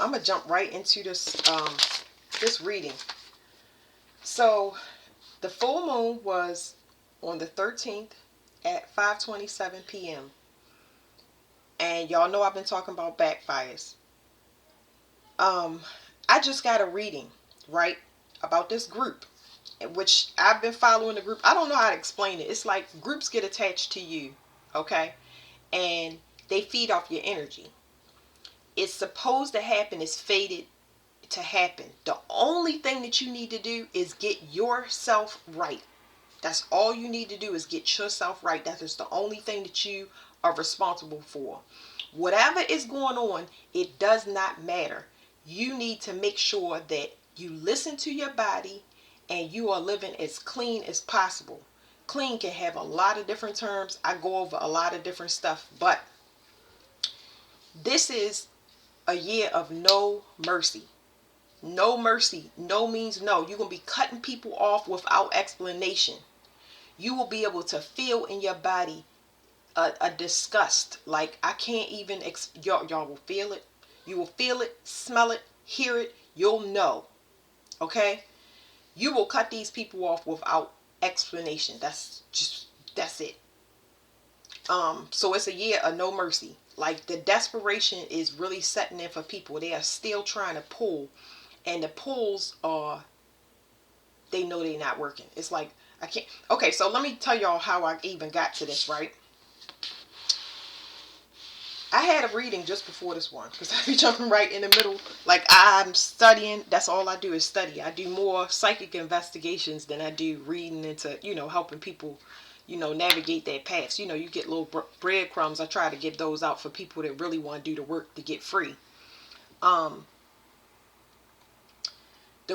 I'm gonna jump right into this reading. So the full moon was on the 13th at 5:27 p.m. And y'all know I've been talking about backfires. Um, I just got a reading, right, about this group, in which I've been following the group. I don't know how to explain it. It's like groups get attached to you, okay, and they feed off your energy. It's supposed to happen. It's fated to happen. The only thing that you need to do is get yourself right. That's all you need to do is get yourself right. That is the only thing that you are responsible for. Whatever is going on, it does not matter. You need to make sure that you listen to your body and you are living as clean as possible. Clean can have a lot of different terms. I go over a lot of different stuff, but this is a year of no mercy. No mercy. No means no. You're going to be cutting people off without explanation. You will be able to feel in your body a disgust. Like, I can't even, y'all will feel it. You will feel it, smell it, hear it. You'll know. Okay? You will cut these people off without explanation. That's it. So it's a year of no mercy. Like, the desperation is really setting in for people. They are still trying to pull. And the pulls are, they know they're not working. It's like, I can't. Okay, so let me tell y'all how I even got to this, right? I had a reading just before this one because I be jumping right in the middle. Like, I'm studying. That's all I do is study. I do more psychic investigations than I do reading into, helping people, navigate their paths. You get little breadcrumbs. I try to give those out for people that really want to do the work to get free. The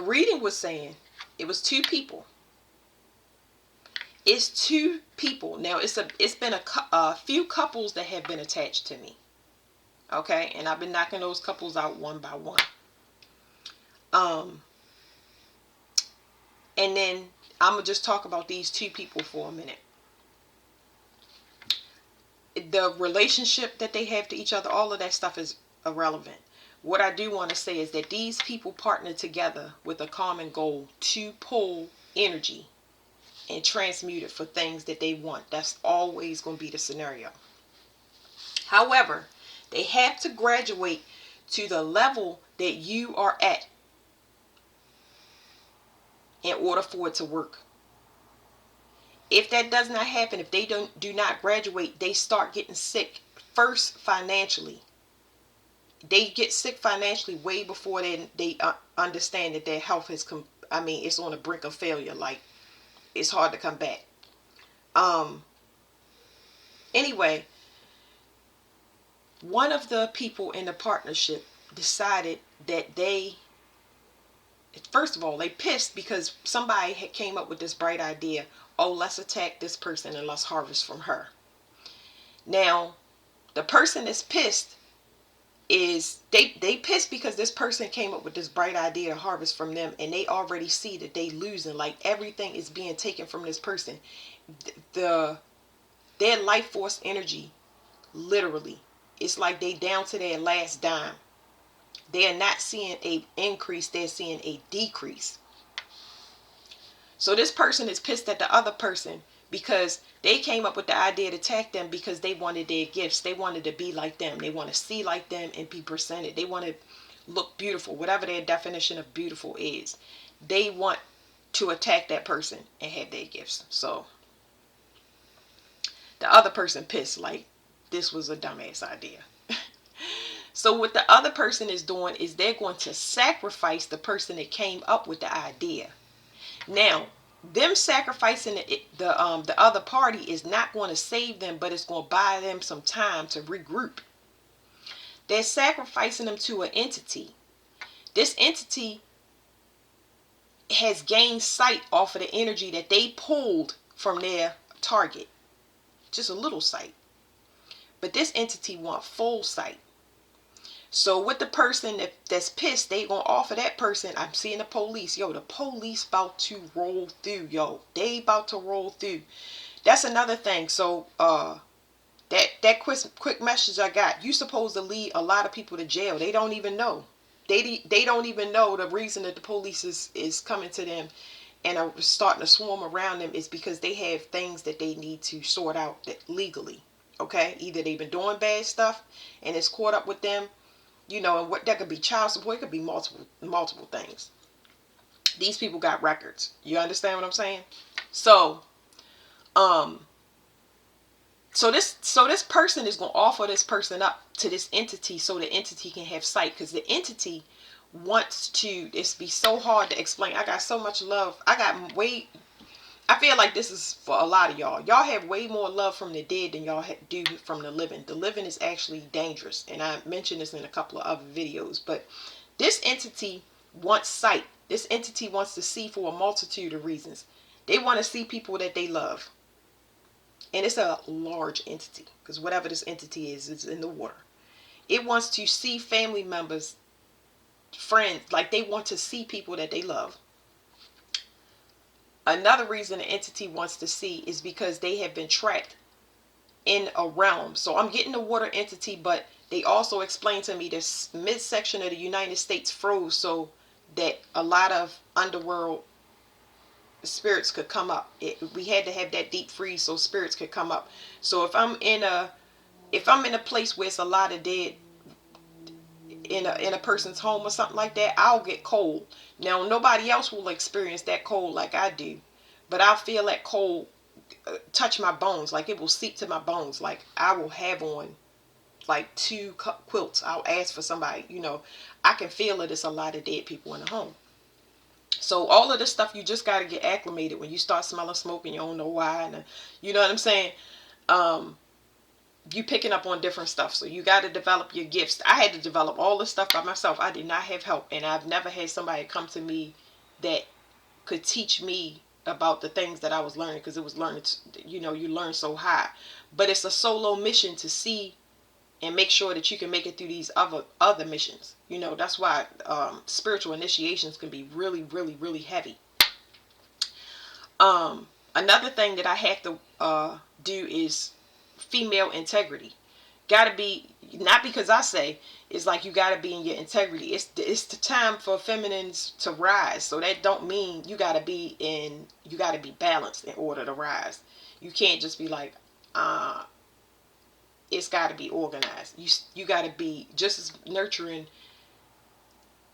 reading was saying it was two people. It's two people. Now, it's been a few couples that have been attached to me. Okay? And I've been knocking those couples out one by one. And then I'm going to just talk about these two people for a minute. The relationship that they have to each other, all of that stuff is irrelevant. What I do want to say is that these people partner together with a common goal to pull energy and transmute it for things that they want. That's always going to be the scenario. However, they have to graduate to the level that you are at in order for it to work. If that does not happen, if they do not graduate, they start getting sick first financially. They get sick financially way before they understand that their health is it's on the brink of failure. Like, it's hard to come back. Anyway, one of the people in the partnership decided that first of all, they pissed because somebody had came up with this bright idea. Oh, let's attack this person and let's harvest from her. Now, the person that's pissed is they pissed because this person came up with this bright idea to harvest from them, and they already see that they losing. Like, everything is being taken from this person. Their life force energy, literally, it's like they down to their last dime. They are not seeing a increase, they're seeing a decrease. So this person is pissed at the other person because they came up with the idea to attack them because they wanted their gifts. They wanted to be like them. They want to see like them and be presented. They want to look beautiful, whatever their definition of beautiful is. They want to attack that person and have their gifts. So the other person pissed, like, this was a dumbass idea. So what the other person is doing is they're going to sacrifice the person that came up with the idea. Now, them sacrificing the other party is not going to save them, but it's going to buy them some time to regroup. They're sacrificing them to an entity. This entity has gained sight off of the energy that they pulled from their target. Just a little sight. But this entity wants full sight. So with the person that's pissed, they gonna offer that person. I'm seeing the police. Yo, the police about to roll through. Yo, they about to roll through. That's another thing. So that quick message I got. You supposed to lead a lot of people to jail. They don't even know. They don't even know the reason that the police is coming to them and are starting to swarm around them is because they have things that they need to sort out legally. Okay, either they've been doing bad stuff and it's caught up with them, you know, and what that could be child support, it could be multiple things. These people got records. You understand what I'm saying? So, um, so this person is going to offer this person up to this entity so the entity can have sight, because the entity wants to, it's be so hard to explain. I got so much love. I feel like this is for a lot of y'all. Y'all have way more love from the dead than y'all do from the living. The living is actually dangerous, and I mentioned this in a couple of other videos. But this entity wants sight. This entity wants to see for a multitude of reasons. They want to see people that they love. And it's a large entity, because whatever this entity is in the water. It wants to see family members, friends, like they want to see people that they love. Another reason the entity wants to see is because they have been trapped in a realm. So I'm getting the water entity, but they also explained to me this midsection of the United States froze so that a lot of underworld spirits could come up. We had to have that deep freeze so spirits could come up. So if I'm in a place where it's a lot of dead in a person's home or something like that, I'll get cold. Now nobody else will experience that cold like I do, but I'll feel that cold touch my bones, like it will seep to my bones. Like I will have on like 2 quilts. I'll ask for somebody, you know, I can feel it. It's a lot of dead people in the home. So all of this stuff, you just got to get acclimated. When you start smelling smoke and you don't know why, and you know what I'm saying, you picking up on different stuff. So you got to develop your gifts. I had to develop all this stuff by myself. I did not have help, and I've never had somebody come to me that could teach me about the things that I was learning, because it was learning, you know, you learn so high. But it's a solo mission to see and make sure that you can make it through these other missions. You know, that's why spiritual initiations can be really, really, really heavy. Another thing that I have to do is female integrity. Gotta be, not because I say, it's like you gotta be in your integrity. It's the time for feminines to rise. So that don't mean you gotta be balanced in order to rise. You can't just be like, it's got to be organized. You got to be just as nurturing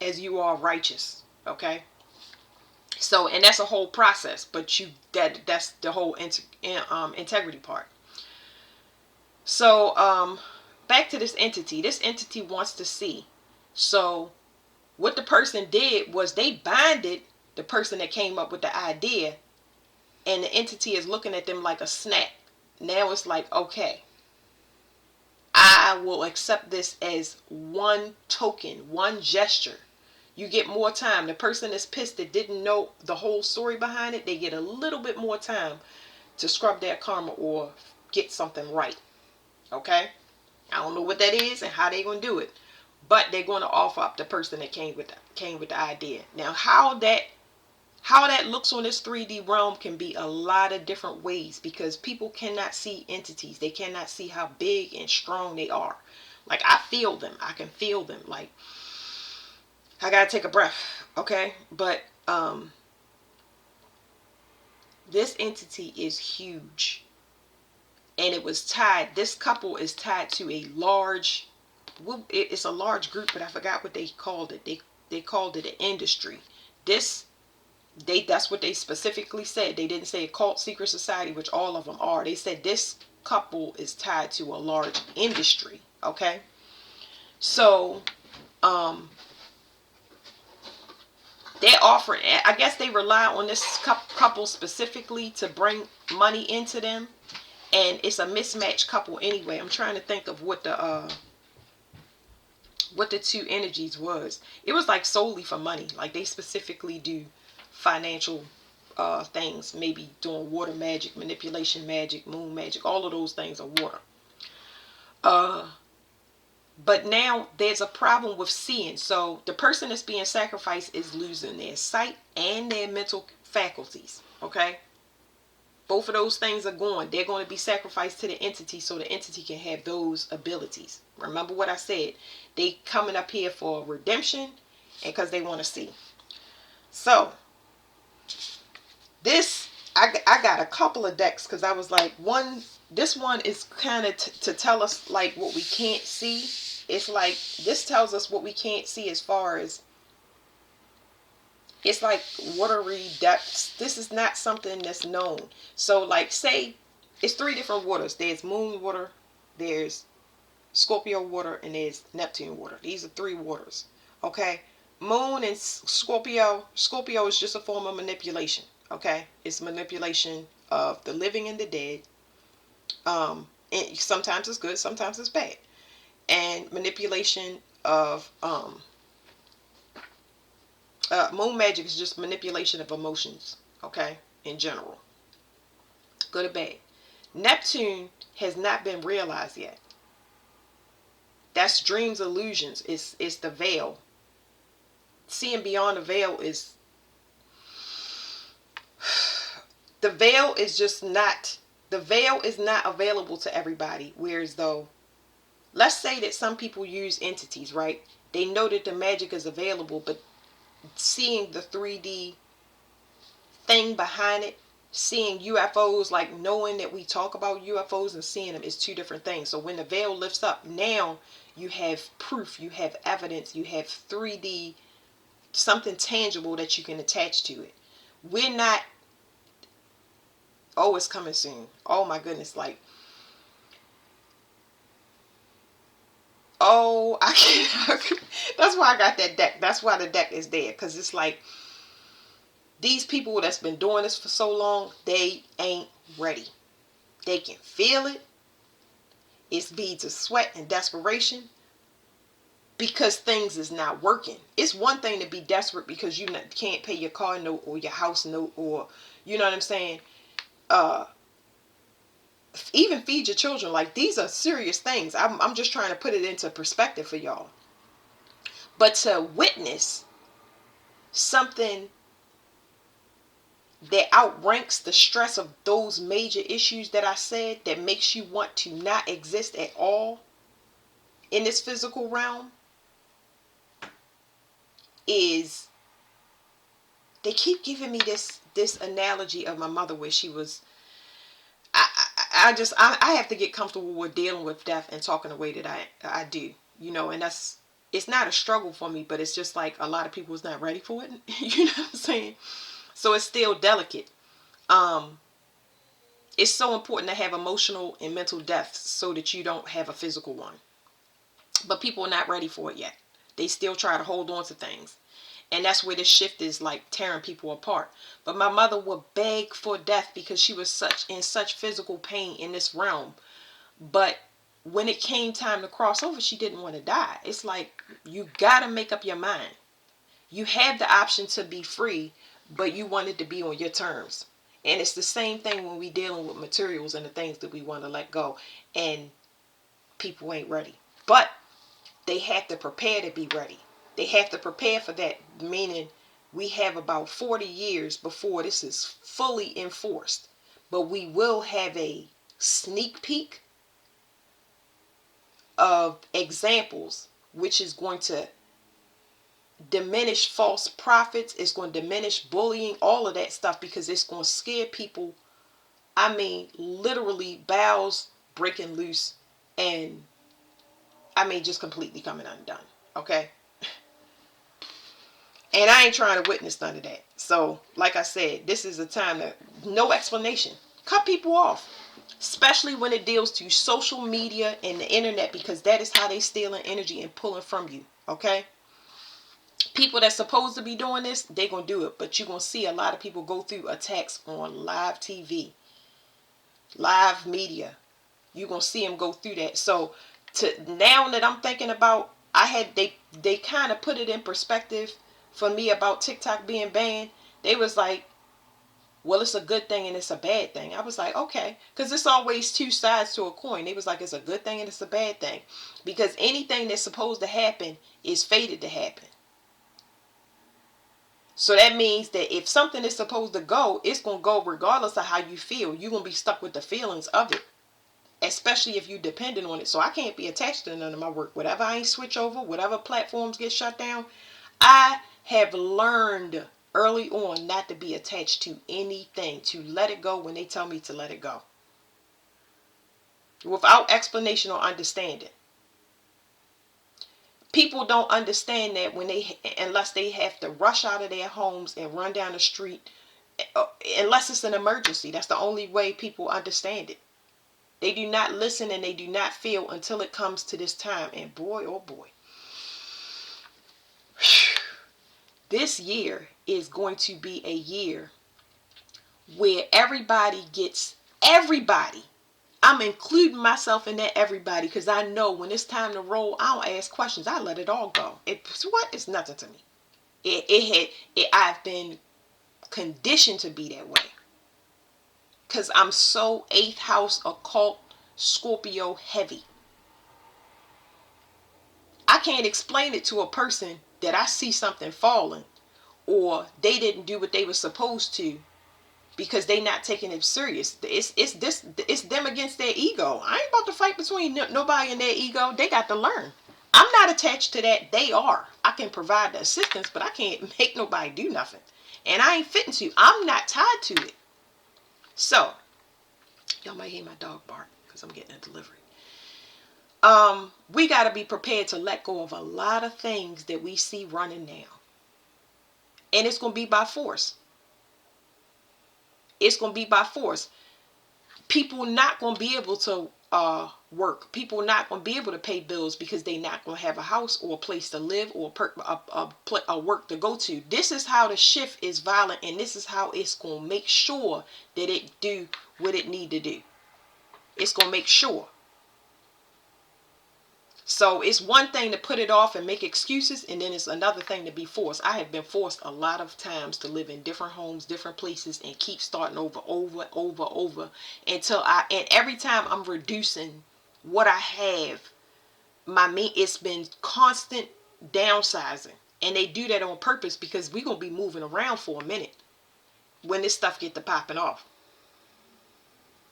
as you are righteous. Okay. So, and that's a whole process, but that's the whole integrity part. So, back to this entity. This entity wants to see. So, what the person did was they binded the person that came up with the idea, and the entity is looking at them like a snack. Now it's like, okay, I will accept this as one token, one gesture. You get more time. The person that's pissed that didn't know the whole story behind it, they get a little bit more time to scrub their karma or get something right. Okay? I don't know what that is and how they're going to do it, but they're going to offer up the person that came with the idea. Now, how that looks on this 3D realm can be a lot of different ways, because people cannot see entities. They cannot see how big and strong they are. Like, I feel them. I can feel them. Like, I gotta take a breath. Okay? But this entity is huge. And it was tied, this couple is tied to a large, it's a large group, but I forgot what they called it. They called it an industry. That's what they specifically said. They didn't say occult secret society, which all of them are. They said this couple is tied to a large industry. Okay. So, they're offering, I guess they rely on this couple specifically to bring money into them. And it's a mismatched couple anyway. I'm trying to think of what the 2 energies was. It was like solely for money. Like they specifically do financial things, maybe doing water magic, manipulation magic, moon magic, all of those things are water. But now there's a problem with seeing. So the person that's being sacrificed is losing their sight and their mental faculties. Okay? Both of those things are gone. They're going to be sacrificed to the entity so the entity can have those abilities. Remember what I said. They coming up here for redemption because they want to see. So this, I got a couple of decks because I was like, this one is kind of to tell us like what we can't see. It's like this tells us what we can't see as far as, it's like watery depths. This is not something that's known. So like say it's 3 different waters. There's moon water, there's Scorpio water, and there's Neptune water. These are 3 waters. Okay? Moon and Scorpio. Scorpio is just a form of manipulation. Okay? It's manipulation of the living and the dead. And sometimes it's good, sometimes it's bad. And manipulation of moon magic is just manipulation of emotions. Okay? In general. Good or bad. Neptune has not been realized yet. That's dreams, illusions. It's the veil. Seeing beyond the veil is, the veil is just not, the veil is not available to everybody. Whereas though, let's say that some people use entities, right? They know that the magic is available, but seeing the 3D thing behind it, seeing UFOs, like knowing that we talk about UFOs and seeing them, is 2 different things. So when the veil lifts up, now you have proof, you have evidence, you have 3D, something tangible that you can attach to it. We're not, oh, it's coming soon. Oh my goodness, like, oh, I can't. That's why I got that deck. That's why the deck is there, because it's like, these people that's been doing this for so long, they ain't ready. They can feel it. It's beads of sweat and desperation because things is not working. It's one thing to be desperate because you can't pay your car note or your house note, or, you know what I'm saying, even feed your children. Like, these are serious things. I'm just trying to put it into perspective for y'all. But to witness something that outranks the stress of those major issues that I said, that makes you want to not exist at all in this physical realm, is, they keep giving me this analogy of my mother where she was, I have to get comfortable with dealing with death and talking the way that I do, you know. And that's, it's not a struggle for me, but it's just like a lot of people is not ready for it. You know what I'm saying? So it's still delicate. It's so important to have emotional and mental deaths so that you don't have a physical one. But people are not ready for it yet. They still try to hold on to things. And that's where this shift is like tearing people apart. But my mother would beg for death because she was in such physical pain in this realm. But when it came time to cross over, she didn't want to die. It's like, you got to make up your mind. You have the option to be free, but you want it to be on your terms. And it's the same thing when we dealing with materials and the things that we want to let go. And people ain't ready. But they have to prepare to be ready. They have to prepare for that, meaning we have about 40 years before this is fully enforced. But we will have a sneak peek of examples, which is going to diminish false prophets. It's going to diminish bullying, all of that stuff, because it's going to scare people. I mean, literally bowels breaking loose, and I mean, just completely coming undone. Okay? And I ain't trying to witness none of that. So, like I said, this is a time that, no explanation. Cut people off. Especially when it deals to social media and the internet, because that is how they stealing energy and pulling from you. Okay? People that's supposed to be doing this, they're going to do it. But you're going to see a lot of people go through attacks on live TV, live media. You're going to see them go through that. So, now that I'm thinking about, they kind of put it in perspective for me about TikTok being banned. They was like, well, it's a good thing and it's a bad thing. I was like, okay, because it's always 2 sides to a coin. They was like, it's a good thing and it's a bad thing, because anything that's supposed to happen is fated to happen. So that means that if something is supposed to go, it's going to go regardless of how you feel. You're going to be stuck with the feelings of it, especially if you're dependent on it. So I can't be attached to none of my work. Whatever I ain't switch over, whatever platforms get shut down, I have learned early on not to be attached to anything, to let it go when they tell me to let it go, without explanation or understanding. People don't understand that when they, unless they have to rush out of their homes and run down the street, unless it's an emergency. That's the only way people understand it. They do not listen and they do not feel until it comes to this time. And boy, oh boy, this year is going to be a year where everybody gets everybody. I'm including myself in that everybody, because I know when it's time to roll, I don't ask questions. I let it all go. It's what? It's nothing to me. I've been conditioned to be that way, because I'm so 8th house occult Scorpio heavy. I can't explain it to a person that I see something falling, or they didn't do what they were supposed to, because they not taking it serious. It's them against their ego. I ain't about to fight between nobody and their ego. They got to learn. I'm not attached to that. They are. I can provide the assistance, but I can't make nobody do nothing. And I ain't fitting to. I'm not tied to it. So, y'all might hear my dog bark because I'm getting a delivery. We got to be prepared to let go of a lot of things that we see running now. And it's going to be by force. It's going to be by force. People not going to be able to work. People not going to be able to pay bills because they not going to have a house or a place to live or a work to go to. This is how the shift is violent, and this is how it's going to make sure that it do what it need to do. It's going to make sure. So it's one thing to put it off and make excuses, and then it's another thing to be forced. I have been forced a lot of times to live in different homes, different places, and keep starting over, until and every time I'm reducing what I have, it's been constant downsizing. And they do that on purpose, because we're going to be moving around for a minute when this stuff get to popping off.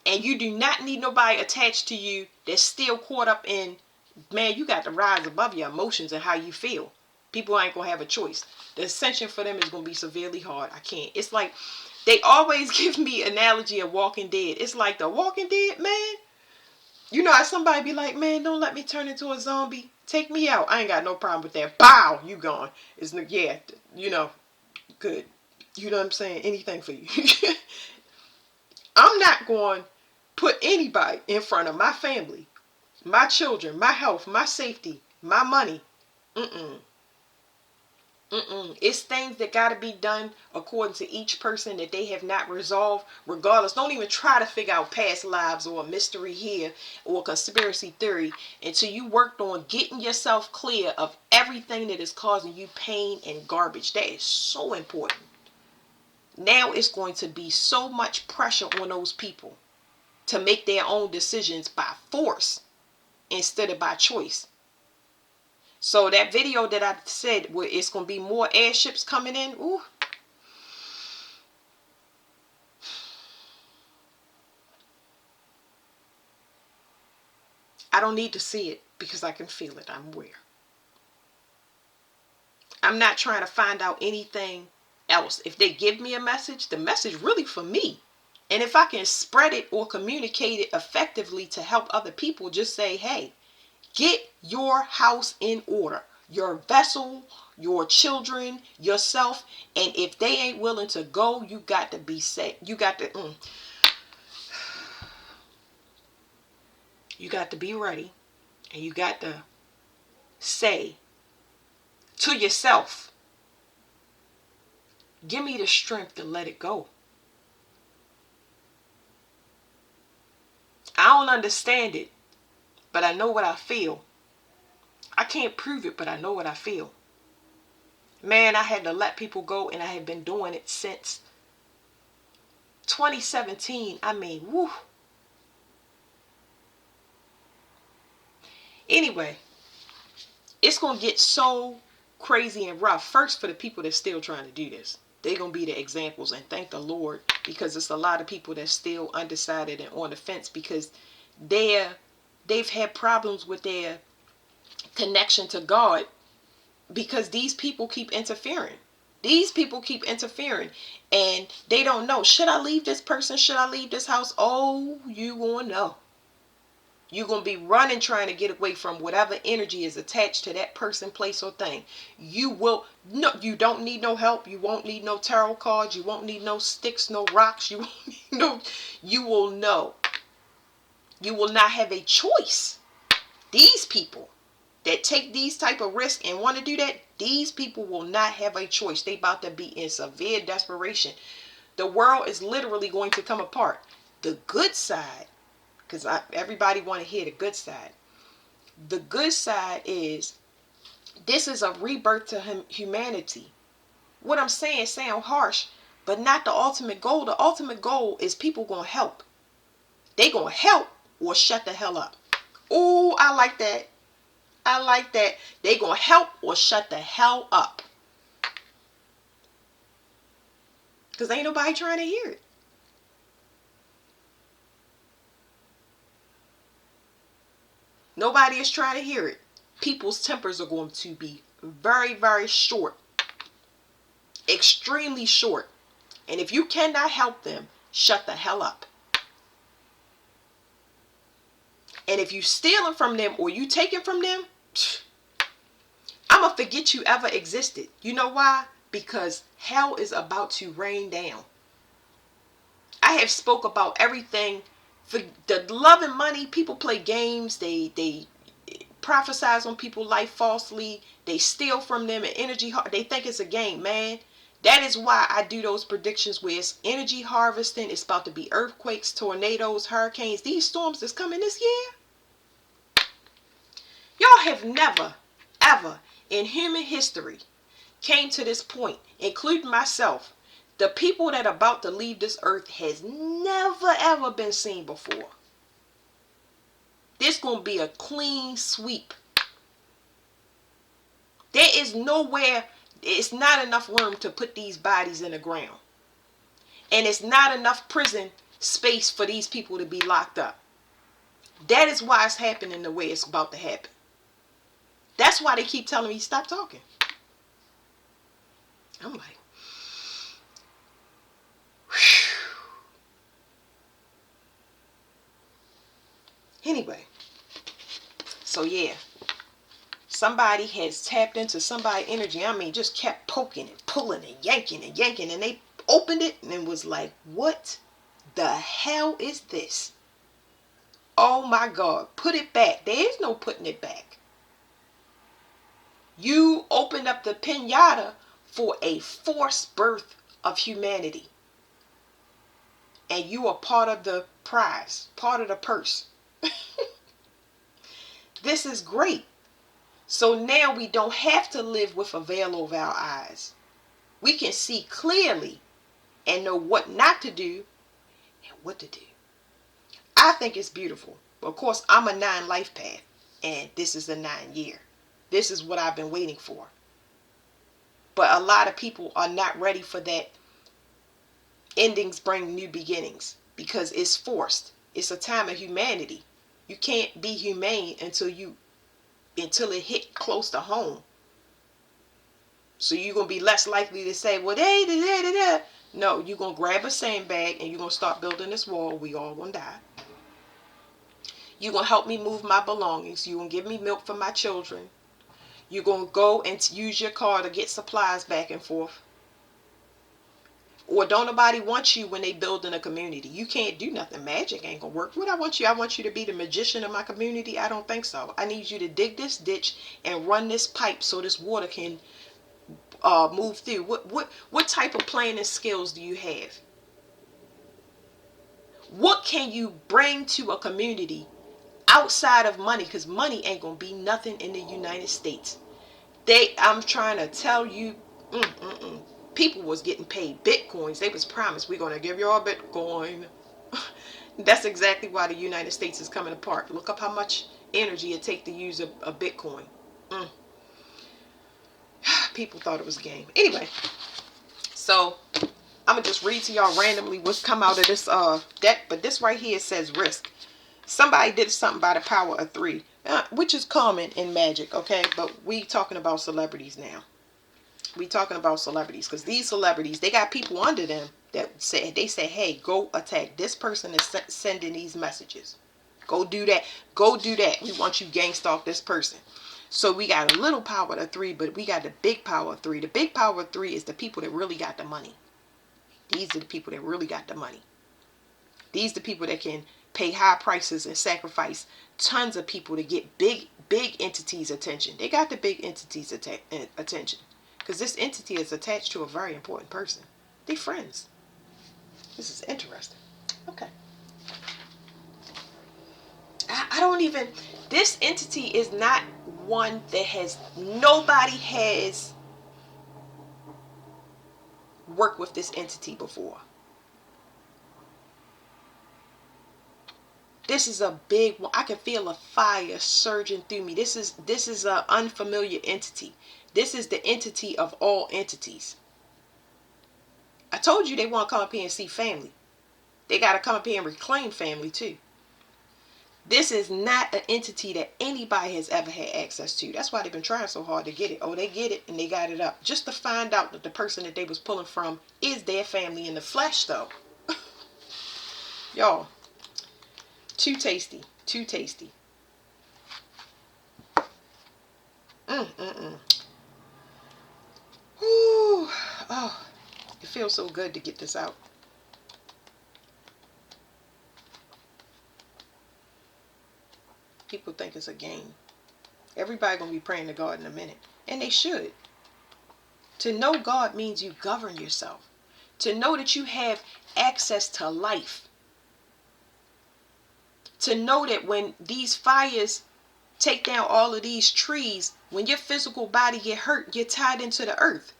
And you do not need nobody attached to you that's still caught up in, man, you got to rise above your emotions and how you feel. People ain't going to have a choice. The ascension for them is going to be severely hard. I can't. It's like, they always give me analogy of Walking Dead. It's like the Walking Dead, man. You know how somebody be like, man, don't let me turn into a zombie. Take me out. I ain't got no problem with that. Bow, you gone. It's, yeah, good. You know what I'm saying? Anything for you. I'm not going to put anybody in front of my family, my children, my health, my safety, my money. It's things that got to be done according to each person that they have not resolved, regardless. Don't even try to figure out past lives or a mystery here or a conspiracy theory until you worked on getting yourself clear of everything that is causing you pain and garbage. That is so important. Now it's going to be so much pressure on those people to make their own decisions by force instead of by choice. So that video that I said where it's going to be more airships coming in, ooh. I don't need to see it because I can feel it. I'm aware. I'm not trying to find out anything else. If they give me a message, the message really for me. And if I can spread it or communicate it effectively to help other people, just say, hey, get your house in order. Your vessel, your children, yourself. And if they ain't willing to go, you got to be set. You got to be ready. And you got to say to yourself, give me the strength to let it go. I don't understand it, but I know what I feel. I can't prove it, but I know what I feel. Man, I had to let people go, and I have been doing it since 2017. I mean, woo. Anyway, it's going to get so crazy and rough. First, for the people that's still trying to do this. They're going to be the examples, and thank the Lord, because it's a lot of people that's still undecided and on the fence because they've had problems with their connection to God because these people keep interfering. These people keep interfering, and they don't know, should I leave this person? Should I leave this house? Oh, you gonna know. You're going to be running trying to get away from whatever energy is attached to that person, place, or thing. You will, no, you don't need no help. You won't need no tarot cards. You won't need no sticks, no rocks. You won't need no, you will know. You will not have a choice. These people that take these type of risks and want to do that, these people will not have a choice. They about to be in severe desperation. The world is literally going to come apart. The good side, because everybody want to hear the good side. The good side is, this is a rebirth to humanity. What I'm saying sound harsh, but not the ultimate goal. The ultimate goal is people going to help. They going to help or shut the hell up. Oh, I like that. I like that. They going to help or shut the hell up. Because ain't nobody trying to hear it. Nobody is trying to hear it. People's tempers are going to be very, very short. Extremely short. And if you cannot help them, shut the hell up. And if you stealing from them or you taking from them, I'm going to forget you ever existed. You know why? Because hell is about to rain down. I have spoke about everything. For the love and money, people play games. They prophesize on people's life falsely. They steal from them and energy. They think it's a game, man. That is why I do those predictions where it's energy harvesting. It's about to be earthquakes, tornadoes, hurricanes. These storms that's coming this year. Y'all have never, ever in human history came to this point, including myself. The people that are about to leave this earth has never ever been seen before. This going to be a clean sweep. There is nowhere, it's not enough room to put these bodies in the ground. And it's not enough prison space for these people to be locked up. That is why it's happening the way it's about to happen. That's why they keep telling me, stop talking. I'm like, anyway, so yeah, somebody has tapped into somebody's energy. I mean, just kept poking and pulling and yanking, and they opened it and was like, what the hell is this? Oh my God, put it back. There is no putting it back. You opened up the pinata for a forced birth of humanity. And you are part of the prize, part of the purse. This is great. So now we don't have to live with a veil over our eyes. We can see clearly and know what not to do and what to do. I think it's beautiful. But of course, I'm a 9 life path, and this is a 9 year. This is what I've been waiting for. But a lot of people are not ready for that. Endings bring new beginnings because it's forced. It's a time of humanity. You can't be humane until it hit close to home. So you're going to be less likely to say, well, hey, da, da, da. No, you're going to grab a sandbag and you're going to start building this wall. We all going to die. You're going to help me move my belongings. You're going to give me milk for my children. You're going to go and use your car to get supplies back and forth. Or don't nobody want you when they build in a community. You can't do nothing. Magic ain't going to work. What I want you to be the magician of my community? I don't think so. I need you to dig this ditch and run this pipe so this water can move through. What type of planning skills do you have? What can you bring to a community outside of money? Because money ain't going to be nothing in the United States. I'm trying to tell you, people was getting paid Bitcoins. They was promised, we're going to give you all Bitcoin. That's exactly why the United States is coming apart. Look up how much energy it takes to use a Bitcoin. People thought it was a game. Anyway, so I'm going to just read to y'all randomly what's come out of this deck. But this right here says risk. Somebody did something by the power of 3. which is common in magic, okay? But we talking about celebrities now. We talking about celebrities because these celebrities, they got people under them that say, hey, go attack this person that's sending these messages. Go do that. Go do that. We want you gang stalk this person. So we got a little power of 3, but we got the big power of 3. The big power of 3 is the people that really got the money. These are the people that really got the money. These are the people that can pay high prices and sacrifice tons of people to get big entities' attention. They got the big entities' attention. Because this entity is attached to a very important person. They friends. This is interesting. Okay. I don't even, this entity is not one that nobody has worked with this entity before. This is a big one. I can feel a fire surging through me. This is an unfamiliar entity. This is the entity of all entities. I told you they want to come up here and see family. They got to come up here and reclaim family too. This is not an entity that anybody has ever had access to. That's why they've been trying so hard to get it. Oh, they get it and they got it up. Just to find out that the person that they was pulling from is their family in the flesh though. Y'all. Too tasty. Too tasty. Ooh. Oh, it feels so good to get this out. People think it's a game. Everybody gonna be praying to God in a minute. And they should. To know God means you govern yourself. To know that you have access to life. To know that when these fires take down all of these trees, when your physical body get hurt, you're tied into the earth.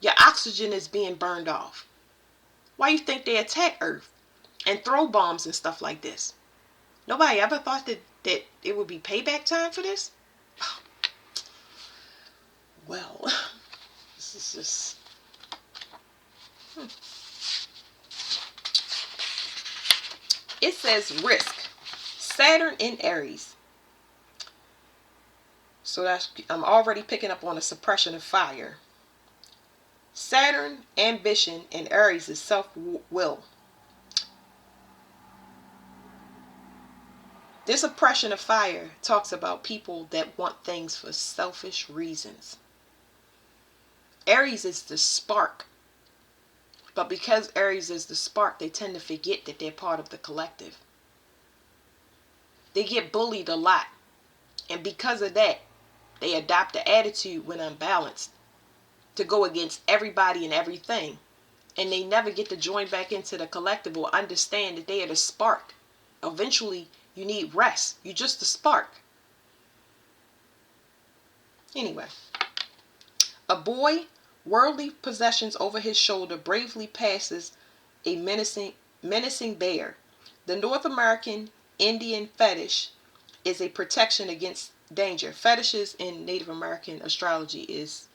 Your oxygen is being burned off. Why you think they attack Earth and throw bombs and stuff like this? Nobody ever thought that it would be payback time for this? Well, this is just... It says risk. Saturn in Aries. So I'm already picking up on a suppression of fire. Saturn, ambition, and Aries is self-will. This oppression of fire talks about people that want things for selfish reasons. Aries is the spark. But because Aries is the spark, they tend to forget that they're part of the collective. They get bullied a lot. And because of that, they adopt the attitude when unbalanced to go against everybody and everything. And they never get to join back into the collective or understand that they are the spark. Eventually, you need rest. You're just a spark. Anyway. A boy, worldly possessions over his shoulder, bravely passes a menacing bear. The North American Indian fetish is a protection against danger. Fetishes in Native American astrology is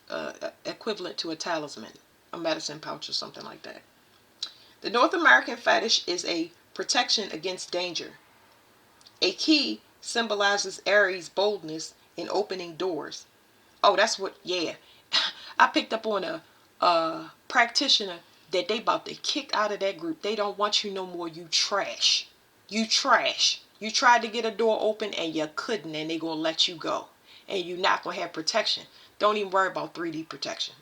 equivalent to a talisman, a medicine pouch or something like that. The North American fetish is a protection against danger. A key symbolizes Aries' boldness in opening doors. Oh, that's what, yeah. I picked up on a practitioner that they about to kick out of that group. They don't want you no more. You trash. You trash. You tried to get a door open and you couldn't, and they gonna let you go. And you're not gonna have protection. Don't even worry about 3D protection.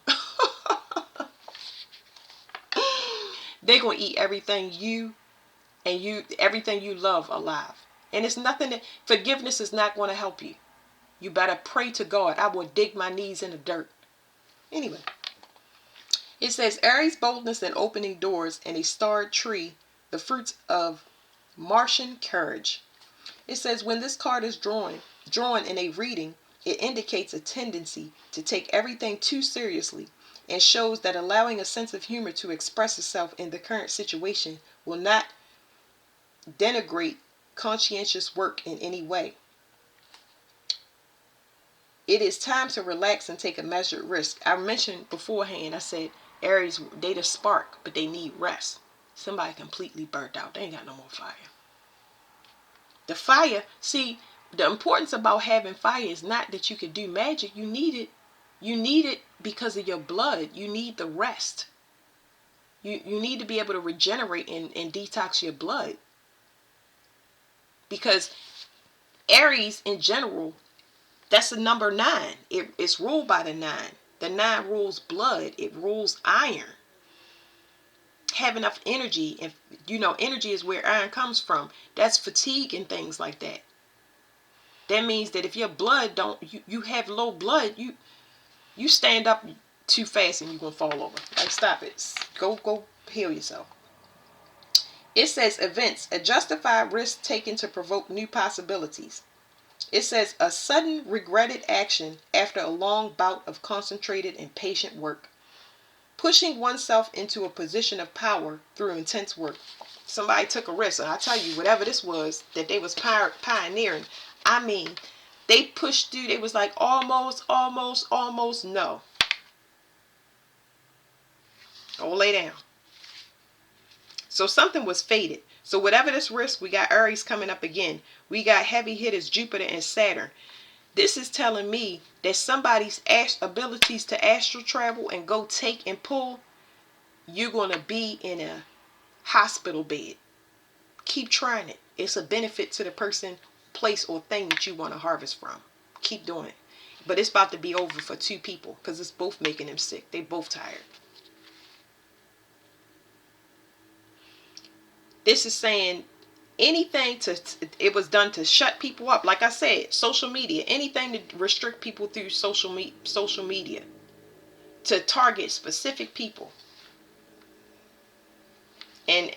They're gonna eat everything everything you love alive. And it's nothing that, forgiveness is not going to help you. You better pray to God. I will dig my knees in the dirt. Anyway. It says, Aries' boldness in opening doors and a starred tree, the fruits of Martian courage. It says, when this card is drawn in a reading, it indicates a tendency to take everything too seriously and shows that allowing a sense of humor to express itself in the current situation will not denigrate conscientious work in any way. It is time to relax and take a measured risk. I mentioned beforehand, I said, Aries, they the spark, but they need rest. Somebody completely burnt out. They ain't got no more fire. The fire, see, the importance about having fire is not that you could do magic. You need it. You need it because of your blood. You need the rest. You need to be able to regenerate and detox your blood. Because Aries in general, that's the number 9. It's ruled by the 9. The 9 rules blood. It rules iron. Have enough energy. And energy is where iron comes from. That's fatigue and things like that. That means that if your blood you have low blood, you stand up too fast and you're going to fall over. Like, stop it. Go heal yourself. It says events, a justified risk taken to provoke new possibilities. It says a sudden regretted action after a long bout of concentrated and patient work. Pushing oneself into a position of power through intense work. Somebody took a risk, and I tell you, whatever this was that they was pioneering, I mean, they pushed through. They was like almost, no. Oh, lay down. So something was fated. So whatever this risk, we got Aries coming up again. We got heavy hitters, Jupiter and Saturn. This is telling me that somebody's abilities to astral travel and go take and pull, you're going to be in a hospital bed. Keep trying it. It's a benefit to the person, place, or thing that you want to harvest from. Keep doing it. But it's about to be over for 2 people because it's both making them sick. They both tired. This is saying anything it was done to shut people up. Like I said, social media, anything to restrict people through social media, to target specific people. And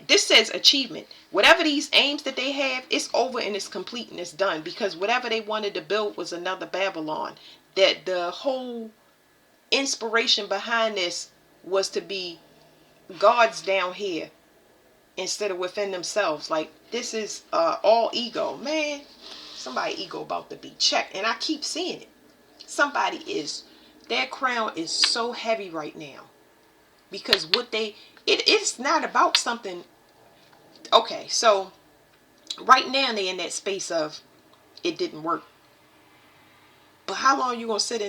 this says achievement. Whatever these aims that they have, it's over and it's complete and it's done. Because whatever they wanted to build was another Babylon. That the whole inspiration behind this was to be gods down here instead of within themselves. Like, this is all ego. Man, somebody ego about to be checked. And I keep seeing it. Their crown is so heavy right now. Because it's not about something. Okay, so right now they're in that space of it didn't work. But how long are you going to sit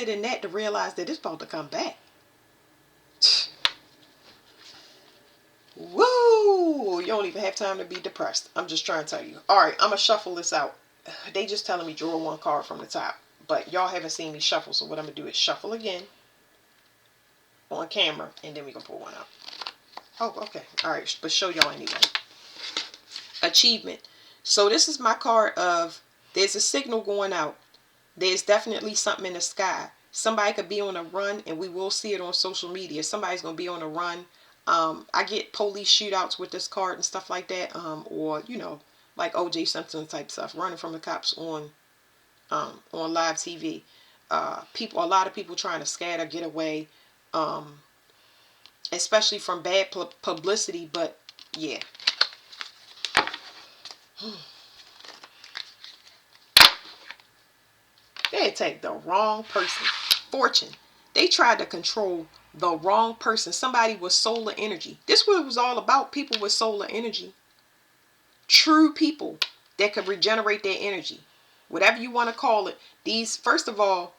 in that to realize that it's about to come back? Woo! You don't even have time to be depressed. I'm just trying to tell you. Alright, I'm going to shuffle this out. They just telling me draw 1 card from the top. But y'all haven't seen me shuffle, so what I'm going to do is shuffle again on camera, and then we can pull one out. Oh, okay. Alright, but show y'all anyway. Achievement. So this is my card of, there's a signal going out. There's definitely something in the sky. Somebody could be on a run, and we will see it on social media. Somebody's going to be on a run. I get police shootouts with this card and stuff like that. Or, like O.J. Simpson type stuff. Running from the cops on live TV. A lot of people trying to scatter, get away. Especially from bad publicity. But, yeah. They attacked the wrong person. Fortune. They tried to control the wrong person. Somebody with solar energy. This was what it was all about. People with solar energy. True people that could regenerate their energy. Whatever you want to call it. These, first of all,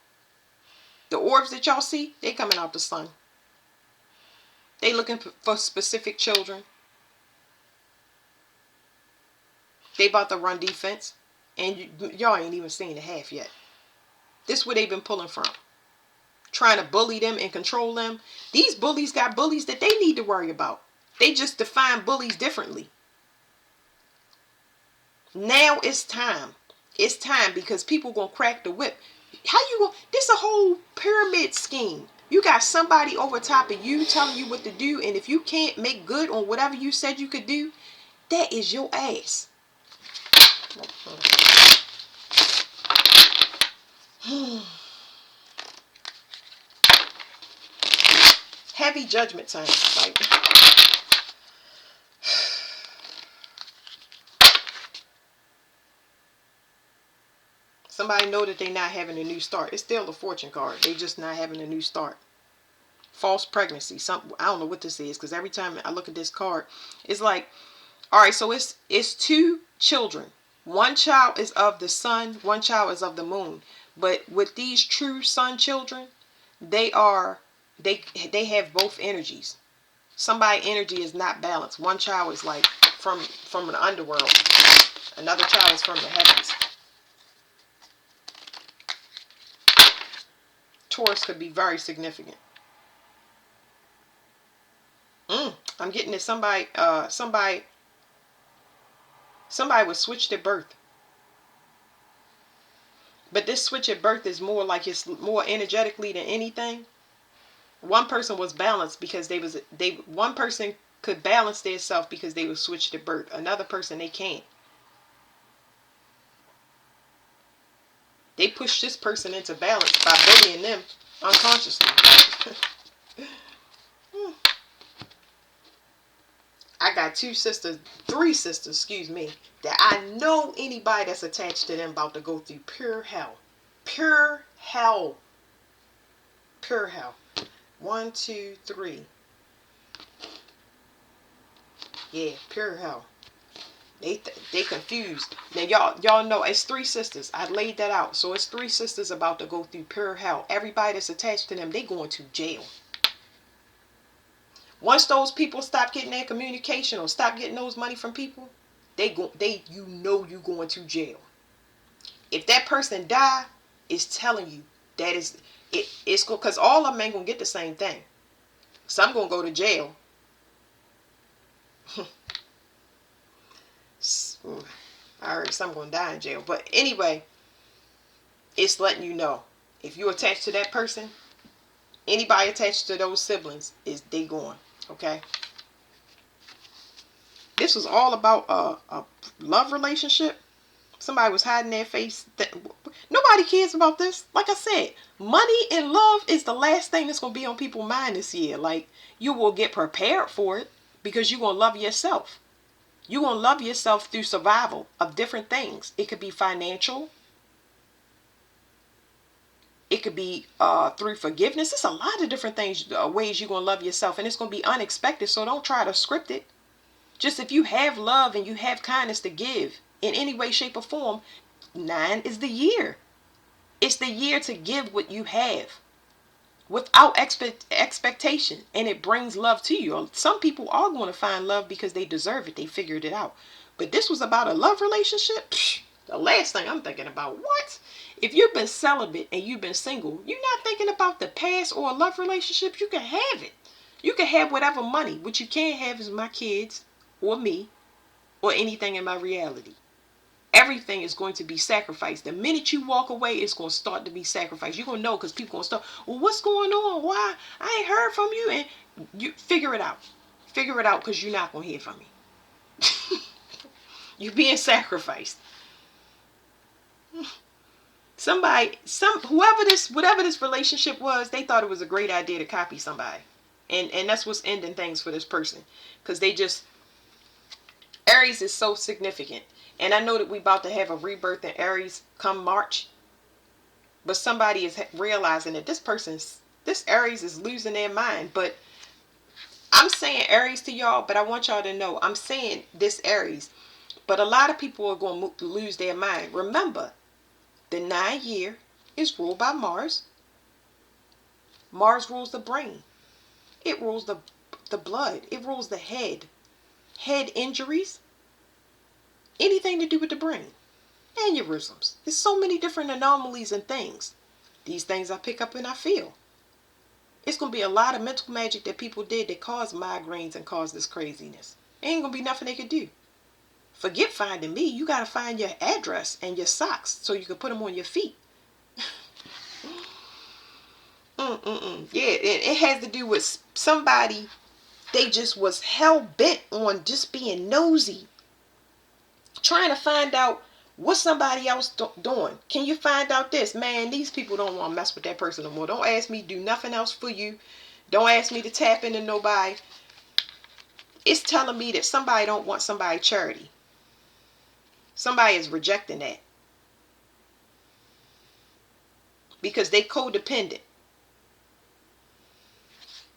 the orbs that y'all see, they coming out the sun. They looking for specific children. They about to run defense. And y'all ain't even seen the half yet. This is where they've been pulling from. Trying to bully them and control them. These bullies got bullies that they need to worry about. They just define bullies differently. Now it's time. It's time because people gonna crack the whip. How you gonna? This a whole pyramid scheme. You got somebody over top of you telling you what to do, and if you can't make good on whatever you said you could do, that is your ass. Heavy judgment time. Like, somebody know that they not having a new start. It's still the fortune card. They just not having a new start. False pregnancy. I don't know what this is, because every time I look at this card, it's like, all right, so it's 2 children. One child is of the sun, one child is of the moon. But with these true sun children, they are they have both energies. Somebody's energy is not balanced. One child is like from the underworld. Another child is from the heavens. Taurus could be very significant. I'm getting that somebody would switch their birth. But this switch at birth is more like it's more energetically than anything. One person was balanced because one person could balance themselves because they were switched at birth. Another person, they can't. They push this person into balance by bullying them unconsciously. I got three sisters, excuse me, that I know anybody that's attached to them about to go through pure hell. Pure hell. Pure hell. 1, 2, 3. Yeah, pure hell. They confused. Now y'all know it's three sisters. I laid that out. So it's three sisters about to go through pure hell. Everybody that's attached to them, they going to jail. Once those people stop getting their communication or stop getting those money from people, you know you going to jail. If that person die, it's telling you that it's because all of them ain't gonna get the same thing. Some gonna go to jail. I heard some gonna die in jail. But anyway, it's letting you know if you attached to that person, anybody attached to those siblings, they going. Okay. This was all about a love relationship. Somebody was hiding their face. Nobody cares about this. Like I said, money and love is the last thing that's going to be on people's mind this year. Like, you will get prepared for it because you're going to love yourself. You're going to love yourself through survival of different things. It could be financial. It could be through forgiveness. It's a lot of different things, ways you're going to love yourself. And it's going to be unexpected. So don't try to script it. Just if you have love and you have kindness to give in any way, shape, or form, 9 is the year. It's the year to give what you have without expectation. And it brings love to you. Some people are going to find love because they deserve it. They figured it out. But this was about a love relationship. The last thing I'm thinking about, what? If you've been celibate and you've been single, you're not thinking about the past or a love relationship. You can have it. You can have whatever money. What you can't have is my kids or me or anything in my reality. Everything is going to be sacrificed. The minute you walk away, it's going to start to be sacrificed. You're going to know because people going to start, well, what's going on? Why? I ain't heard from you. And you figure it out. Figure it out because you're not going to hear from me. You're being sacrificed. Whatever this relationship was, they thought it was a great idea to copy somebody. And that's what's ending things for this person. Because Aries is so significant. And I know that we're about to have a rebirth in Aries come March. But somebody is realizing that this Aries is losing their mind. But I'm saying Aries to y'all, but I want y'all to know, I'm saying this Aries. But a lot of people are going to lose their mind. Remember, the 9th year is ruled by Mars. Mars rules the brain. It rules the blood. It rules the head. Head injuries. Anything to do with the brain. Aneurysms. There's so many different anomalies and things. These things I pick up and I feel. It's going to be a lot of mental magic that people did that caused migraines and caused this craziness. Ain't going to be nothing they could do. Forget finding me. You got to find your address and your socks so you can put them on your feet. Yeah, it has to do with somebody. They just was hell bent on just being nosy. Trying to find out what somebody else doing. Can you find out this? Man, these people don't want to mess with that person no more. Don't ask me to do nothing else for you. Don't ask me to tap into nobody. It's telling me that somebody don't want somebody charity. Somebody is rejecting that. Because they codependent.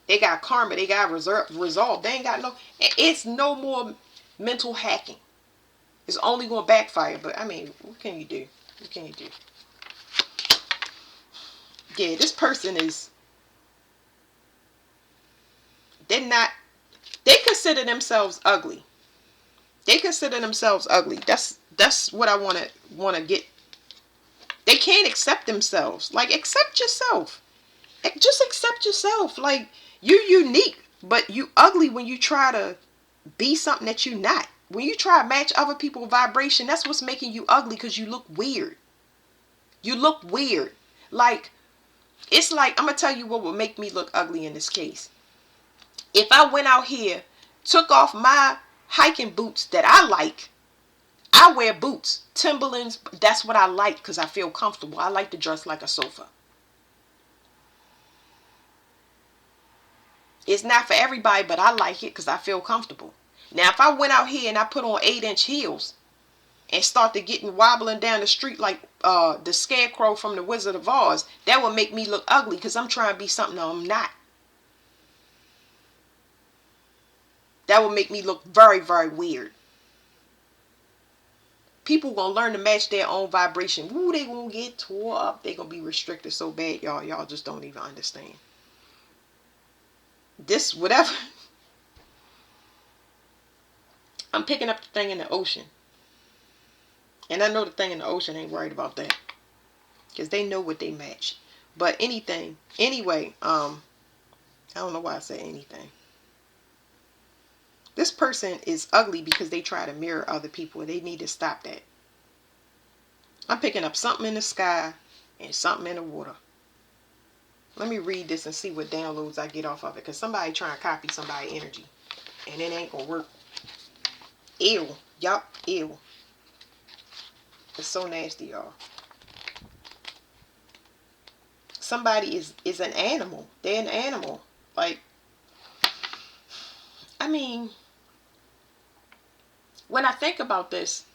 They got karma. They got resolve. They ain't got it's no more mental hacking. It's only going to backfire. But I mean, what can you do? What can you do? Yeah, this person is, they're not, they consider themselves ugly. They consider themselves ugly. That's what I want to get. They can't accept themselves. Like, accept yourself. Just accept yourself. Like, you're unique, but you ugly when you try to be something that you're not. When you try to match other people's vibration, that's what's making you ugly, because you look weird. You look weird. Like, it's like, I'm going to tell you what would make me look ugly in this case. If I went out here, took off my hiking boots that I like, I wear boots, Timberlands. That's what I like, because I feel comfortable. I like to dress like a sofa. It's not for everybody, but I like it because I feel comfortable. Now, if I went out here and I put on 8-inch heels and started getting wobbling down the street like the scarecrow from the Wizard of Oz, that would make me look ugly, because I'm trying to be something I'm not. That would make me look very, very weird. People gonna learn to match their own vibration. Ooh, they gonna get tore up. They gonna be restricted so bad, y'all. Y'all just don't even understand. This, whatever. I'm picking up the thing in the ocean. And I know the thing in the ocean ain't worried about that, because they know what they match. But anyway, I don't know why I said anything. This person is ugly because they try to mirror other people. They need to stop that. I'm picking up something in the sky and something in the water. Let me read this and see what downloads I get off of it, because somebody trying to copy somebody's energy, and it ain't gonna work. Ew. Yup. Ew. It's so nasty, y'all. Somebody is an animal. They're an animal. Like, I mean, when I think about this,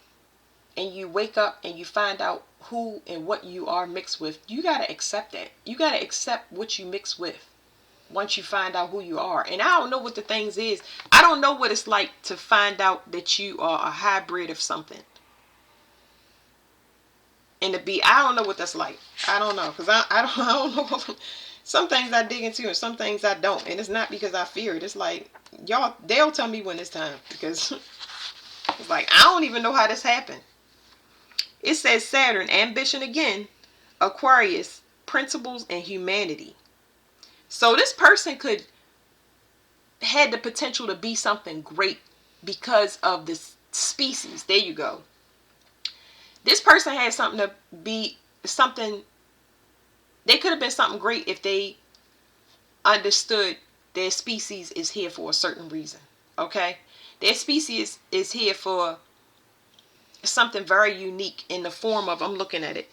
and you wake up and you find out who and what you are mixed with, you got to accept that. You got to accept what you mix with once you find out who you are. And I don't know what the things is. I don't know what it's like to find out that you are a hybrid of something. And to be, I don't know what that's like. I don't know, because I don't know. Some things I dig into and some things I don't. And it's not because I fear it. It's like, y'all, they'll tell me when it's time, because it's like, I don't even know how this happened. It says Saturn, ambition again, Aquarius, principles and humanity. So this person could had the potential to be something great because of this species. There you go. This person had something to be something. They could have been something great if they understood their species is here for a certain reason. Okay? Their species is here for something very unique in the form of, I'm looking at it.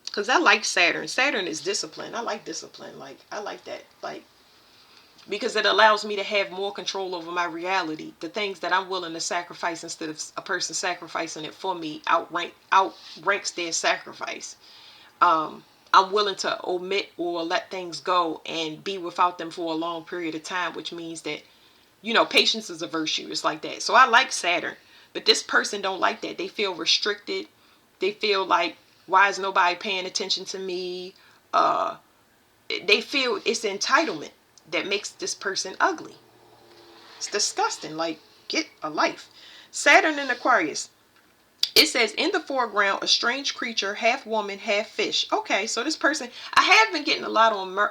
Because I like Saturn. Saturn is discipline. I like discipline. Like, I like that. Like, because it allows me to have more control over my reality. The things that I'm willing to sacrifice instead of a person sacrificing it for me outranks their sacrifice. I'm willing to omit or let things go and be without them for a long period of time, which means that, patience is a virtue. It's like that. So I like Saturn. But this person don't like that. They feel restricted. They feel like, why is nobody paying attention to me? They feel it's entitlement that makes this person ugly. It's disgusting. Like, get a life. Saturn in Aquarius. It says, in the foreground, a strange creature, half woman, half fish. Okay, so this person, I have been getting a lot on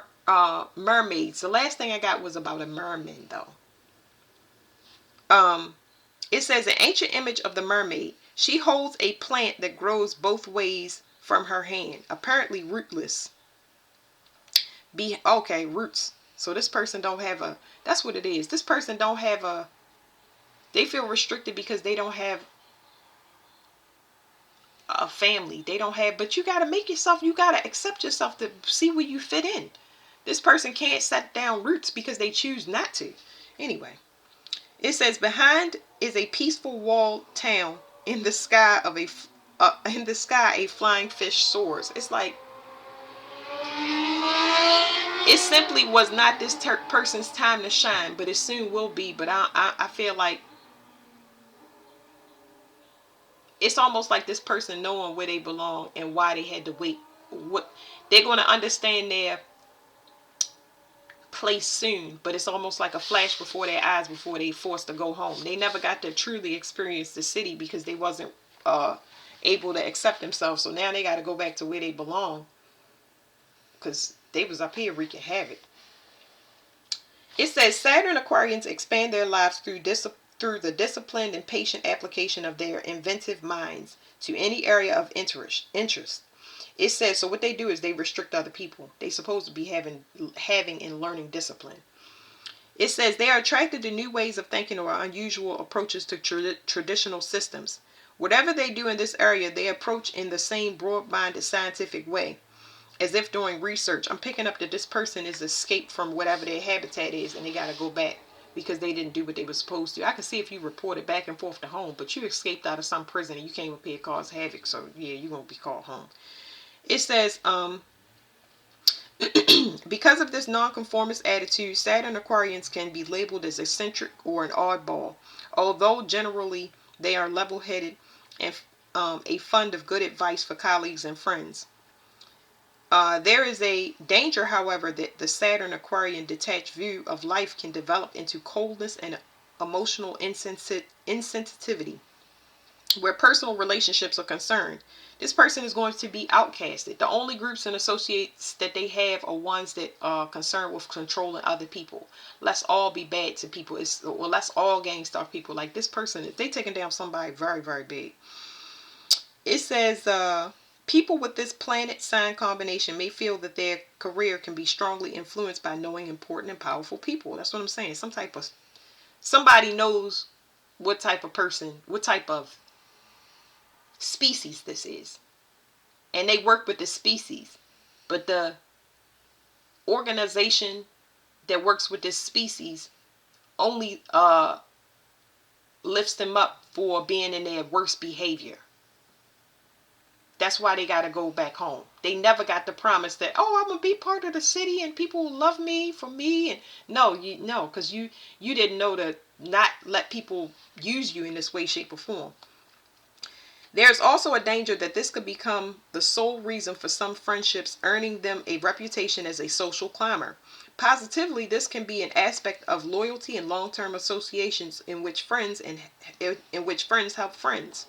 mermaids. The last thing I got was about a merman, though. It says, an ancient image of the mermaid. She holds a plant that grows both ways from her hand, apparently rootless. Okay, roots. So this person don't have a, that's what it is. This person don't have a, they feel restricted because they don't have a family. They don't have, but you got to make yourself, you got to accept yourself to see where you fit in. This person can't set down roots because they choose not to. Anyway, it says, behind is a peaceful walled town. In the sky a flying fish soars. It's like, It simply was not this person's time to shine, but it soon will be. But I feel like it's almost like this person knowing where they belong and why they had to wait. What they're going to understand their place soon, but it's almost like a flash before their eyes before they forced to go home. They never got to truly experience the city because they wasn't able to accept themselves. So now they got to go back to where they belong because they was up here wreaking havoc. It says Saturn Aquarians expand their lives through the disciplined and patient application of their inventive minds to any area of interest. It says, so what they do is they restrict other people. They supposed to be having and learning discipline. It says they are attracted to new ways of thinking or unusual approaches to traditional systems. Whatever they do in this area, they approach in the same broad-minded scientific way, as if doing research. I'm picking up that this person is escaped from whatever their habitat is, and they got to go back because they didn't do what they were supposed to. I can see if you reported back and forth to home, but you escaped out of some prison and you came up here to cause havoc. So yeah, you're going to be called home. It says, because of this nonconformist attitude, Saturn Aquarians can be labeled as eccentric or an oddball, although generally they are level-headed and a fund of good advice for colleagues and friends. There is a danger, however, that the Saturn Aquarian detached view of life can develop into coldness and emotional insensitivity where personal relationships are concerned. This person is going to be outcasted. The only groups and associates that they have are ones that are concerned with controlling other people. Let's all be bad to people. Let's all gang stalk people. Like this person, they taking down somebody very, very big. It says, people with this planet sign combination may feel that their career can be strongly influenced by knowing important and powerful people. That's what I'm saying. Somebody knows what type of person, what type of species this is, and they work with the species, but the organization that works with this species only lifts them up for being in their worst behavior. That's why they got to go back home. They never got the promise that, oh, I'm gonna be part of the city and people will love me for me. And no, because you didn't know to not let people use you in this way, shape, or form. There's also a danger that this could become the sole reason for some friendships, earning them a reputation as a social climber. Positively, this can be an aspect of loyalty and long-term associations in which friends help friends.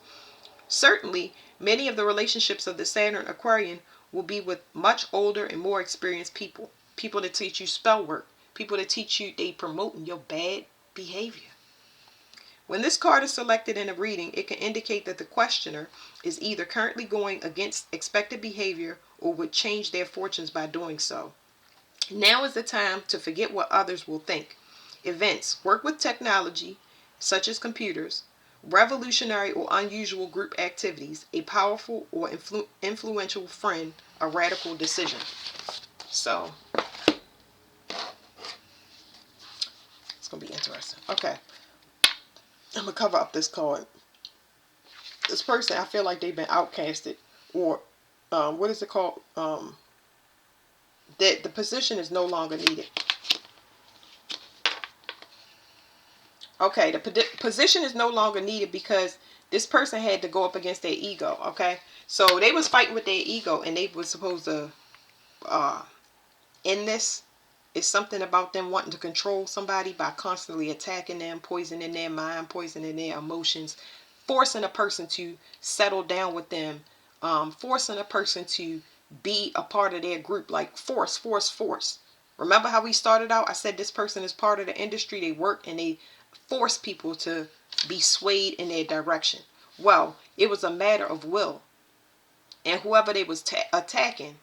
Certainly, many of the relationships of the Saturn Aquarian will be with much older and more experienced people. People that teach you spell work. People that teach you, they promoting your bad behavior. When this card is selected in a reading, it can indicate that the questioner is either currently going against expected behavior or would change their fortunes by doing so. Now is the time to forget what others will think. Events. Work with technology, such as computers, revolutionary or unusual group activities, a powerful or influential friend, a radical decision. So, it's going to be interesting. Okay. I'm going to cover up this card. This person, I feel like they've been outcasted, or what is it called? That the position is no longer needed. Okay, the position is no longer needed because this person had to go up against their ego. Okay, so they was fighting with their ego, and they were supposed to end this. It's something about them wanting to control somebody by constantly attacking them, poisoning their mind, poisoning their emotions, forcing a person to settle down with them, forcing a person to be a part of their group, like force. Remember how we started out? I said this person is part of the industry. They work and they force people to be swayed in their direction. Well, it was a matter of will. And whoever they was attacking,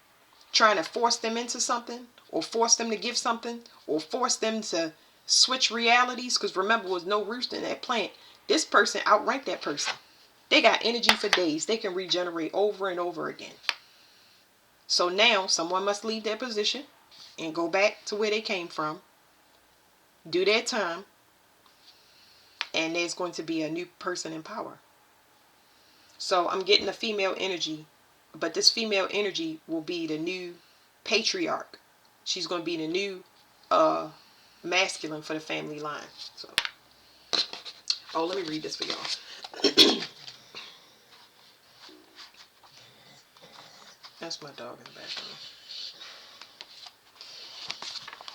trying to force them into something, or force them to give something, or force them to switch realities, because remember, there was no rooster in that plant. This person outranked that person. They got energy for days. They can regenerate over and over again. So now someone must leave their position and go back to where they came from, do their time, and there's going to be a new person in power. So I'm getting a female energy, but this female energy will be the new patriarch. She's going to be the new masculine for the family line. So, oh, let me read this for y'all. That's my dog in the background.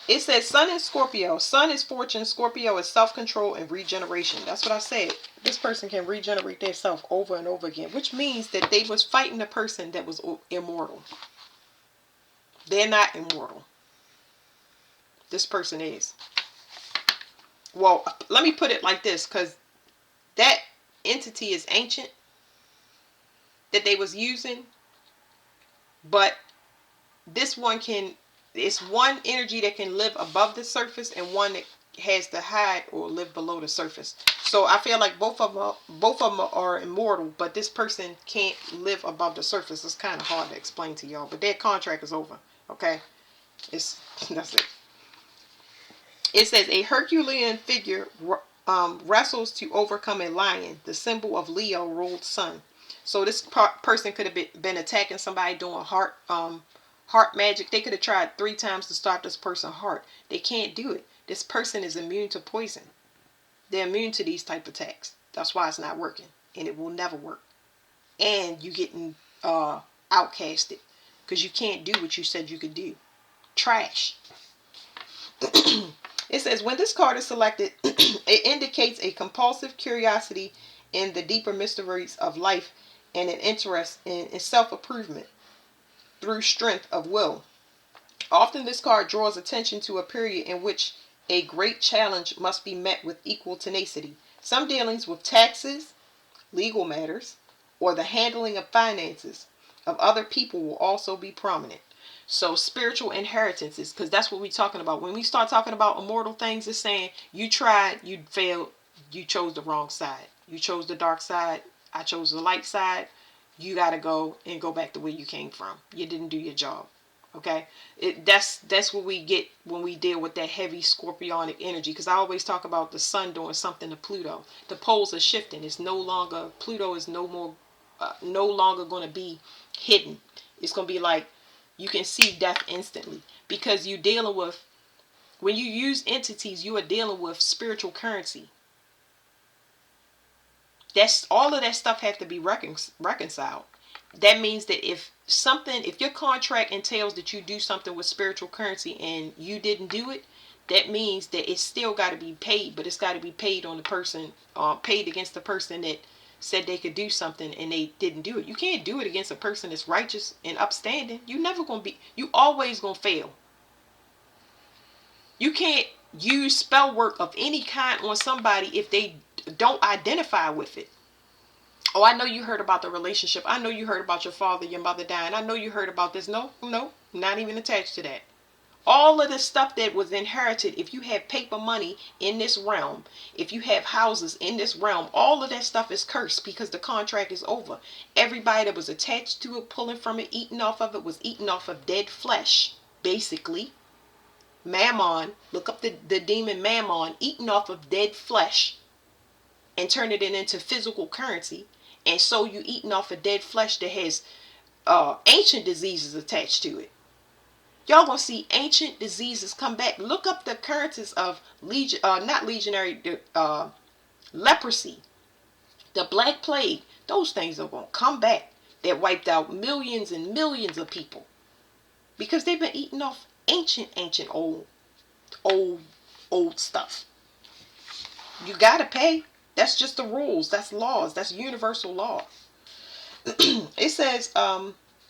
It says Sun in Scorpio. Sun is fortune. Scorpio is self-control and regeneration. That's what I said. This person can regenerate themselves over and over again, which means that they was fighting a person that was immortal. They're not immortal. This person is. Well, let me put it like this, because that entity is ancient that they was using, but this one can, it's one energy that can live above the surface and one that has to hide or live below the surface. So I feel like both of them are immortal, but this person can't live above the surface. It's kind of hard to explain to y'all, but their contract is over. Okay, that's it. It says a Herculean figure wrestles to overcome a lion, the symbol of Leo ruled sun. So this person could have been attacking somebody doing heart magic. They could have tried 3 times to stop this person's heart. They can't do it. This person is immune to poison. They're immune to these type of attacks. That's why it's not working, and it will never work. And you getting outcasted because you can't do what you said you could do. Trash. It says when this card is selected, it indicates a compulsive curiosity in the deeper mysteries of life and an interest in self-improvement through strength of will. Often this card draws attention to a period in which a great challenge must be met with equal tenacity. Some dealings with taxes, legal matters, or the handling of finances of other people will also be prominent. So spiritual inheritances, because that's what we're talking about. When we start talking about immortal things, it's saying you tried, you failed, you chose the wrong side. You chose the dark side, I chose the light side. You got to go and go back to where you came from. You didn't do your job. Okay, that's what we get when we deal with that heavy scorpionic energy. Because I always talk about the sun doing something to Pluto. The poles are shifting. It's no longer, Pluto is no longer going to be hidden. It's going to be like you can see death instantly, because you're dealing with, when you use entities, you are dealing with spiritual currency. That's all of that stuff has to be reconciled. That means that if your contract entails that you do something with spiritual currency and you didn't do it, that means that it's still got to be paid, but it's got to be paid on the person, paid against the person that said they could do something and they didn't do it. You can't do it against a person that's righteous and upstanding. You always gonna fail. You can't use spell work of any kind on somebody if they don't identify with it. Oh, I know you heard about the relationship. I know you heard about your father, your mother dying. I know you heard about this. No, not even attached to that. All of the stuff that was inherited, if you have paper money in this realm, if you have houses in this realm, all of that stuff is cursed because the contract is over. Everybody that was attached to it, pulling from it, eating off of it, was eating off of dead flesh, basically. Mammon, look up the demon Mammon, eating off of dead flesh and turning it into physical currency. And so you eating off of dead flesh that has ancient diseases attached to it. Y'all gonna see ancient diseases come back. Look up the occurrences of leprosy, the Black Plague. Those things are gonna come back. That wiped out millions and millions of people because they've been eating off ancient old stuff. You gotta pay. That's just the rules. That's laws. That's universal law. It says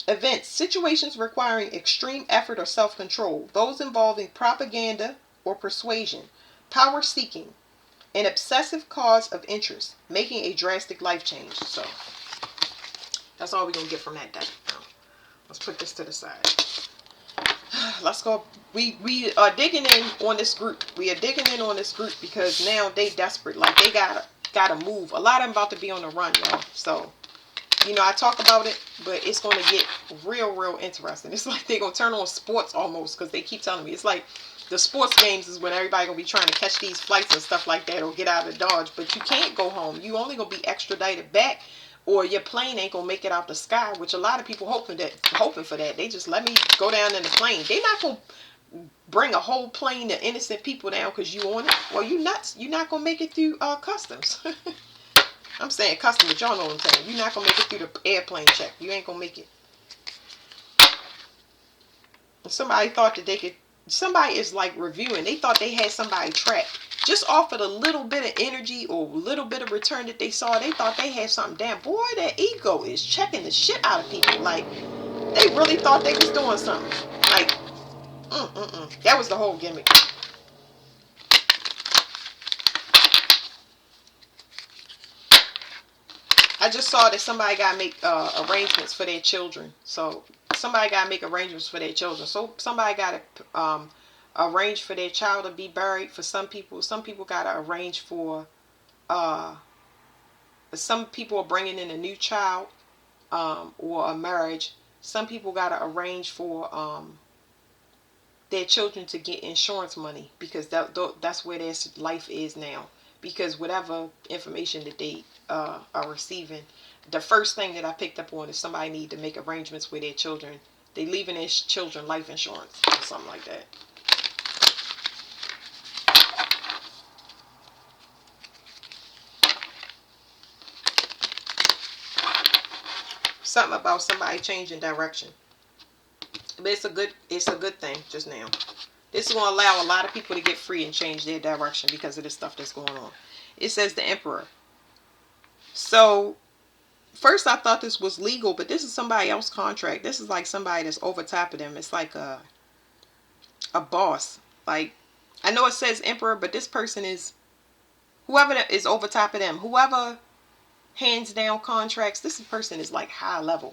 events, situations requiring extreme effort or self-control, those involving propaganda or persuasion, power seeking, an obsessive cause of interest, making a drastic life change. So that's all we're going to get from that deck. Let's put this to the side. Let's go. We are digging in on this group. We are digging in on this group because now they desperate. Like they gotta move. A lot of them about to be on the run, y'all. So I talk about it, but it's going to get real interesting. It's like they're going to turn on sports almost because they keep telling me. It's like the sports games is when everybody going to be trying to catch these flights and stuff like that or get out of Dodge. But you can't go home. You only going to be extradited back or your plane ain't going to make it out the sky, which a lot of people hoping for that. They just let me go down in the plane. They're not going to. bring a whole plane of innocent people down because you on it. Well, you nuts. You're not gonna make it through customs. I'm saying customs, but y'all know what I'm saying. You're not gonna make it through the airplane check. You ain't gonna make it. Somebody thought that they could. Somebody is like reviewing. They thought they had somebody trapped. Just off of the little bit of energy or little bit of return that they saw, they thought they had something. Damn, boy, that ego is checking the shit out of people. Like, they really thought they was doing something. Like, that was the whole gimmick. I just saw that somebody got to make arrangements for their children. So somebody got to make arrangements for their children. So somebody got to arrange for their child to be buried. For some people got to arrange for. Some people are bringing in a new child or a marriage. Some people got to arrange for their children to get insurance money because that's where their life is now. Because whatever information that they are receiving, the first thing that I picked up on is somebody need to make arrangements with their children. They leaving their children life insurance or something like that. Something about somebody changing direction. But it's a good thing just now. This is going to allow a lot of people to get free and change their direction because of the stuff that's going on. It says the Emperor. So, first I thought this was legal, but this is somebody else's contract. This is like somebody that's over top of them. It's like a boss. Like, I know it says Emperor, but this person is, whoever is over top of them. Whoever hands down contracts, this person is like high level.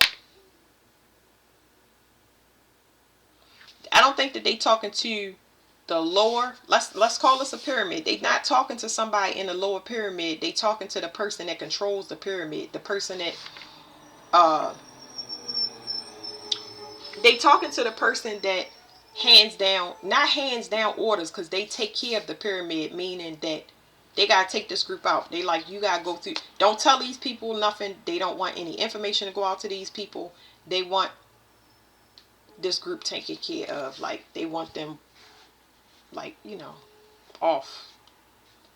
I don't think that they talking to the lower, let's call this a pyramid. They not talking to somebody in the lower pyramid. They talking to the person that controls the pyramid. The person that they talking to the person that not hands down orders, because they take care of the pyramid, meaning that they gotta take this group out. They like, you gotta go through, don't tell these people nothing. They don't want any information to go out to these people. They want this group taken care of. Like, they want them, like, off,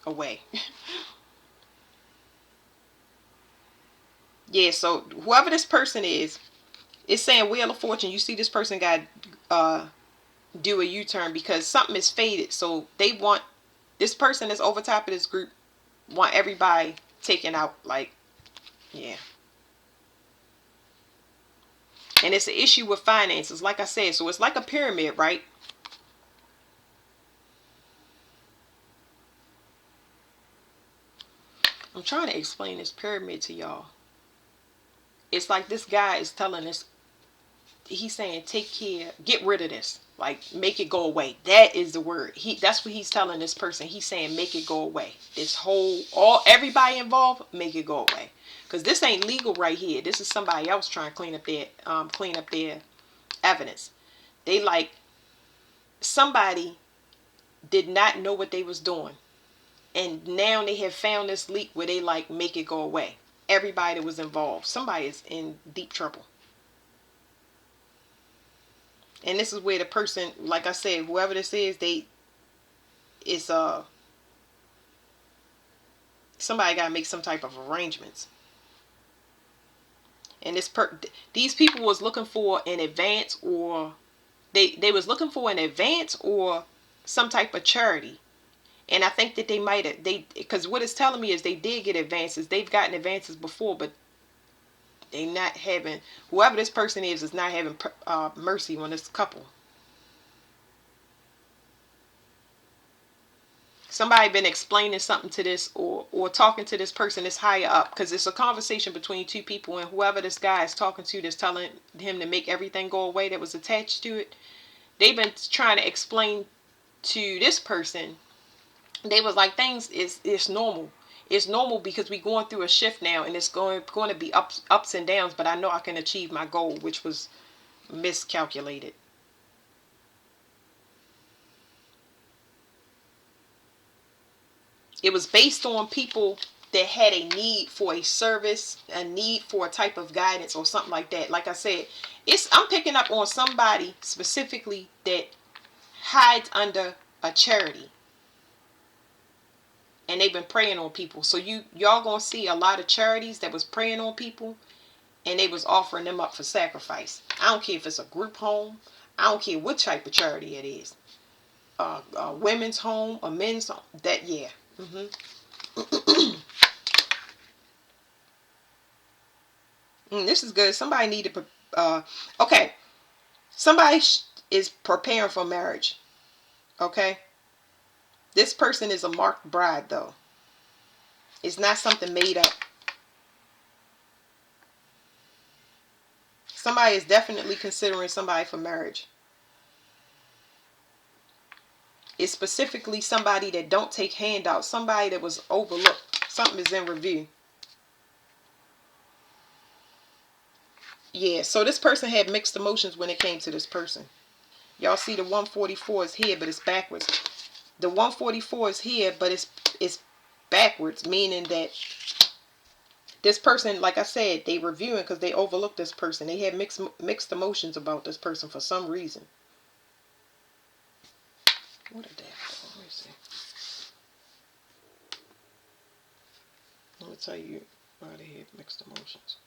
away. Yeah, so whoever this person is, it's saying Wheel of Fortune. You see this person got do a U-turn because something is faded. So they want, this person that's over top of this group want everybody taken out. Like, yeah. And it's an issue with finances, like I said. So it's like a pyramid, right? I'm trying to explain this pyramid to y'all. It's like this guy is telling us, he's saying, take care, get rid of this. Like, make it go away. That is the word. That's what he's telling this person. He's saying, make it go away. This whole, everybody involved, make it go away. Because this ain't legal right here. This is somebody else trying to clean up their evidence. They like, somebody did not know what they was doing. And now they have found this leak where they like, make it go away. Everybody that was involved. Somebody is in deep trouble. And this is where the person, like I said, whoever this is, somebody got to make some type of arrangements. And these people was looking for an advance, or they was looking for an advance or some type of charity. And I think that because what it's telling me is they did get advances. They've gotten advances before, but they not having, whoever this person is not having mercy on this couple. Somebody been explaining something to this, or talking to this person that's higher up, because it's a conversation between two people, and whoever this guy is talking to that's telling him to make everything go away that was attached to it, they've been trying to explain to this person. They was like, things it's normal. It's normal because we going through a shift now, and it's going to be ups and downs, but I know I can achieve my goal, which was miscalculated. It was based on people that had a need for a service, a need for a type of guidance or something like that. Like I said, I'm picking up on somebody specifically that hides under a charity, and they've been preying on people. So y'all gonna see a lot of charities that was preying on people, and they was offering them up for sacrifice. I don't care if it's a group home. I don't care what type of charity it is. A women's home, a men's home. That, yeah. This is good. Somebody need to. Okay. Somebody is preparing for marriage. Okay. This person is a marked bride, though. It's not something made up. Somebody is definitely considering somebody for marriage. It's specifically somebody that don't take handouts. Somebody that was overlooked. Something is in review. Yeah, so this person had mixed emotions when it came to this person. Y'all see the 144 is here, but it's backwards. The 144 is here, but it's backwards, meaning that this person, like I said, they reviewing because they overlooked this person. They had mixed emotions about this person for some reason. What is that? Let me see. Let me tell you why they had mixed emotions.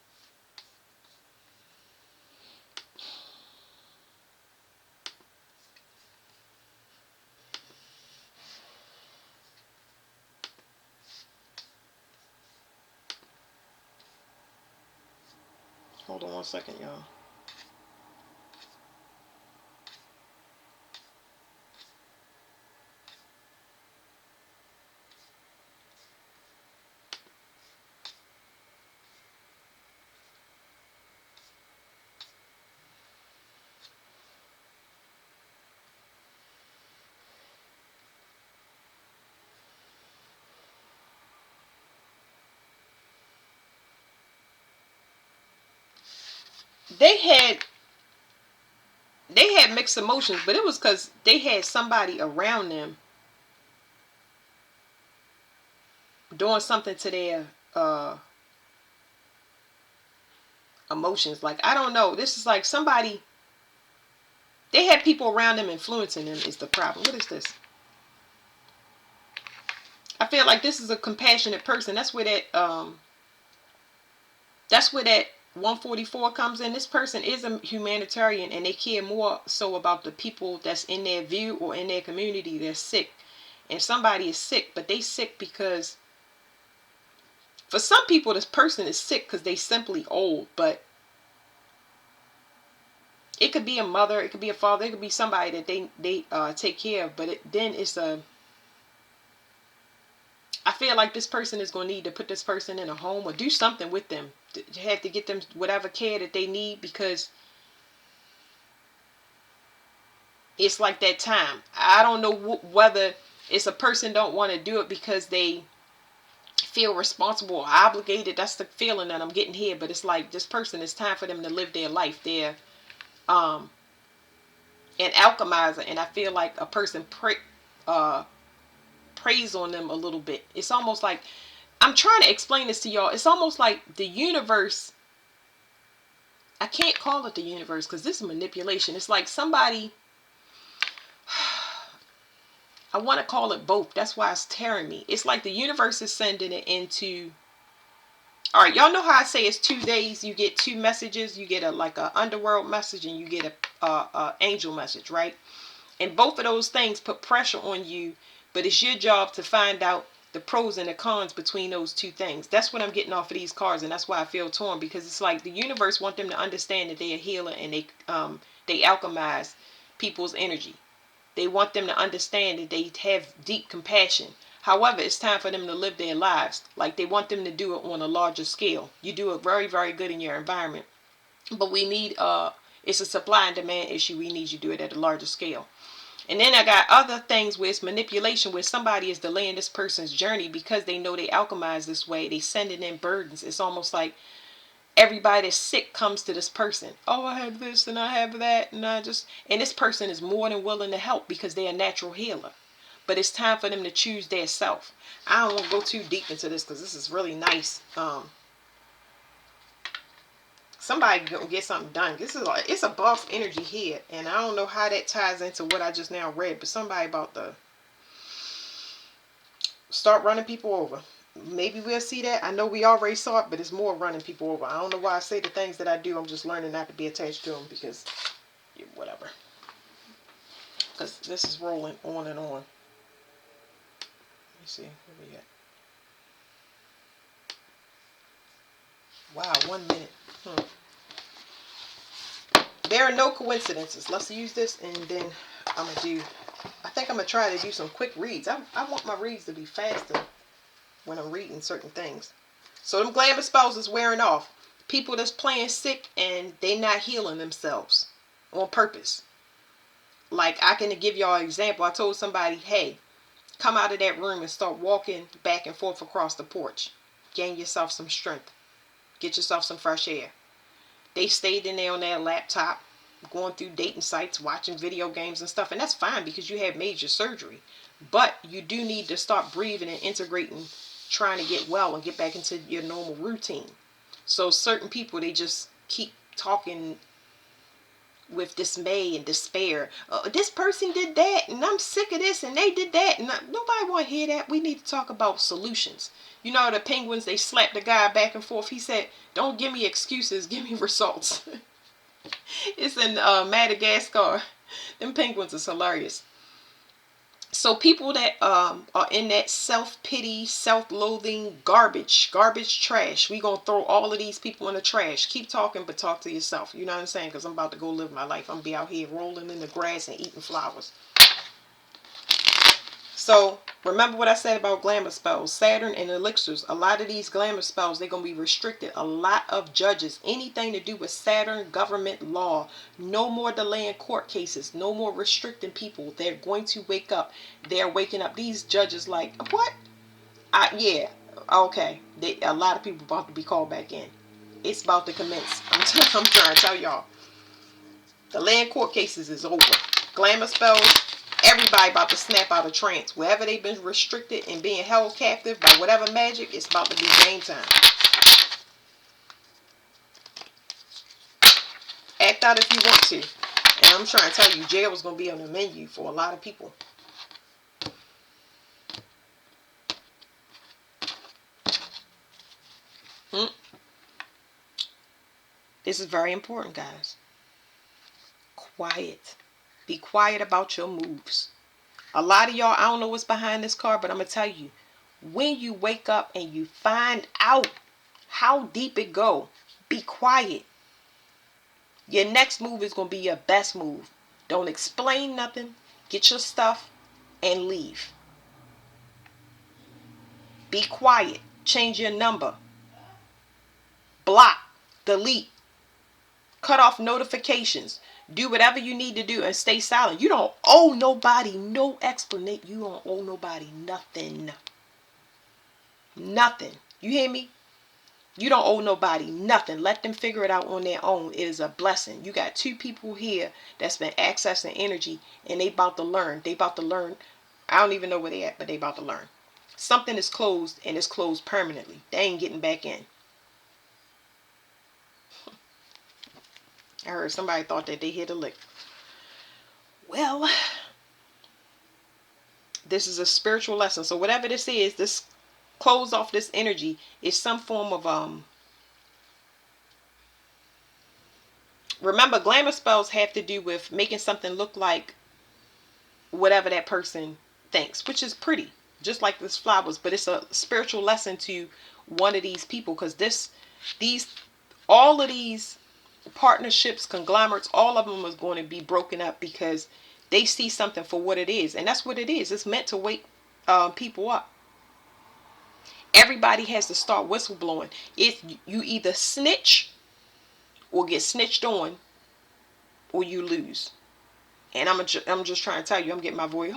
Hold on one second, y'all. They had mixed emotions, but it was because they had somebody around them doing something to their emotions. Like, I don't know. This is like somebody, they had people around them influencing them is the problem. What is this? I feel like this is a compassionate person. That's where that 144 comes in. This person is a humanitarian, and they care more so about the people that's in their view or in their community that's sick. And somebody is sick, but they sick because for some people this person is sick because they simply old, but it could be a mother, it could be a father, it could be somebody that they take care of, but then it's I feel like this person is going to need to put this person in a home or do something with them. You have to get them whatever care that they need, because it's like that time. I don't know whether it's a person don't want to do it because they feel responsible or obligated. That's the feeling that I'm getting here. But it's like this person, it's time for them to live their life. They're an alchemizer, and I feel like a person preys on them a little bit. It's almost like, I'm trying to explain this to y'all. It's almost like the universe. I can't call it the universe because this is manipulation. It's like somebody, I want to call it both. That's why it's tearing me. It's like the universe is sending it into, all right, y'all know how I say it's 2 days. You get 2 messages. You get like a underworld message, and you get a angel message, right? And both of those things put pressure on you, but it's your job to find out the pros and the cons between those 2 things. That's what I'm getting off of these cards, and that's why I feel torn, because it's like the universe want them to understand that they're a healer, and they alchemize people's energy. They want them to understand that they have deep compassion. However, it's time for them to live their lives. Like, they want them to do it on a larger scale. You do it very, very good in your environment, but we need it's a supply and demand issue. We need you to do it at a larger scale. And then I got other things where it's manipulation, where somebody is delaying this person's journey because they know they alchemize this way. They sending in burdens. It's almost like everybody that's sick comes to this person. Oh, I have this and I have that, and and this person is more than willing to help because they're a natural healer. But it's time for them to choose their self. I don't want to go too deep into this because this is really nice. somebody gonna get something done. This is like, it's a boss energy here, and I don't know how that ties into what I just now read, but somebody about to start running people over. Maybe we'll see that. I know we already saw it, but it's more running people over. I don't know why I say the things that I do. I'm just learning not to be attached to them because, yeah, whatever. Because this is rolling on and on. Let me see. Where we at? Wow, 1 minute. There are no coincidences. Let's use this, and then I'm going to do, I think I'm going to try to do some quick reads. I want my reads to be faster when I'm reading certain things. So them glamour spells is wearing off. People that's playing sick and they not healing themselves on purpose. Like, I can give y'all an example. I told somebody, hey, come out of that room and start walking back and forth across the porch. Gain yourself some strength. Get yourself some fresh air. They stayed in there on their laptop, going through dating sites, watching video games and stuff. And that's fine because you had major surgery. But you do need to start breathing and integrating, trying to get well and get back into your normal routine. So certain people, they just keep talking with dismay and despair. This person did that, and I'm sick of this, and they did that. And nobody want to hear that. We need to talk about solutions. You know, the penguins, they slapped the guy back and forth. He said, don't give me excuses, give me results. It's in Madagascar. Them penguins is hilarious. So people that are in that self-pity, self-loathing, garbage trash, we gonna throw all of these people in the trash. Keep talking, but talk to yourself. You know what I'm saying? Because I'm about to go live my life. I'm gonna be out here rolling in the grass and eating flowers. So remember what I said about glamour spells, Saturn and elixirs. A lot of these glamour spells, they're going to be restricted. A lot of judges, anything to do with Saturn, government, law, no more delaying court cases, no more restricting people. They're going to wake up. They're waking up. These judges like, what? Yeah, okay. A lot of people about to be called back in. It's about to commence. I'm trying to tell y'all. Delaying court cases is over. Glamour spells, everybody about to snap out of trance. Wherever they've been restricted and being held captive by whatever magic, it's about to be game time. Act out if you want to. And I'm trying to tell you, jail is going to be on the menu for a lot of people. This is very important, guys. Quiet. Be quiet about your moves. A lot of y'all, I don't know what's behind this card, but I'm going to tell you. When you wake up and you find out how deep it go, be quiet. Your next move is going to be your best move. Don't explain nothing. Get your stuff and leave. Be quiet. Change your number. Block. Delete. Cut off notifications. Do whatever you need to do and stay silent. You don't owe nobody no explanation. You don't owe nobody nothing. Nothing. You hear me? You don't owe nobody nothing. Let them figure it out on their own. It is a blessing. You got two people here that's been accessing energy and they about to learn. They about to learn. I don't even know where they at, but they about to learn. Something is closed and it's closed permanently. They ain't getting back in. I heard somebody thought that they hit a lick. Well, this is a spiritual lesson. So whatever this is, this close off this energy is some form of remember, glamour spells have to do with making something look like whatever that person thinks, which is pretty, just like this flowers, but it's a spiritual lesson to one of these people, because all of these partnerships, conglomerates, all of them is going to be broken up because they see something for what it is, and that's what it is. It's meant to wake people up. Everybody has to start whistleblowing. If you either snitch or get snitched on, or you lose. And I'm just trying to tell you, I'm getting my voice.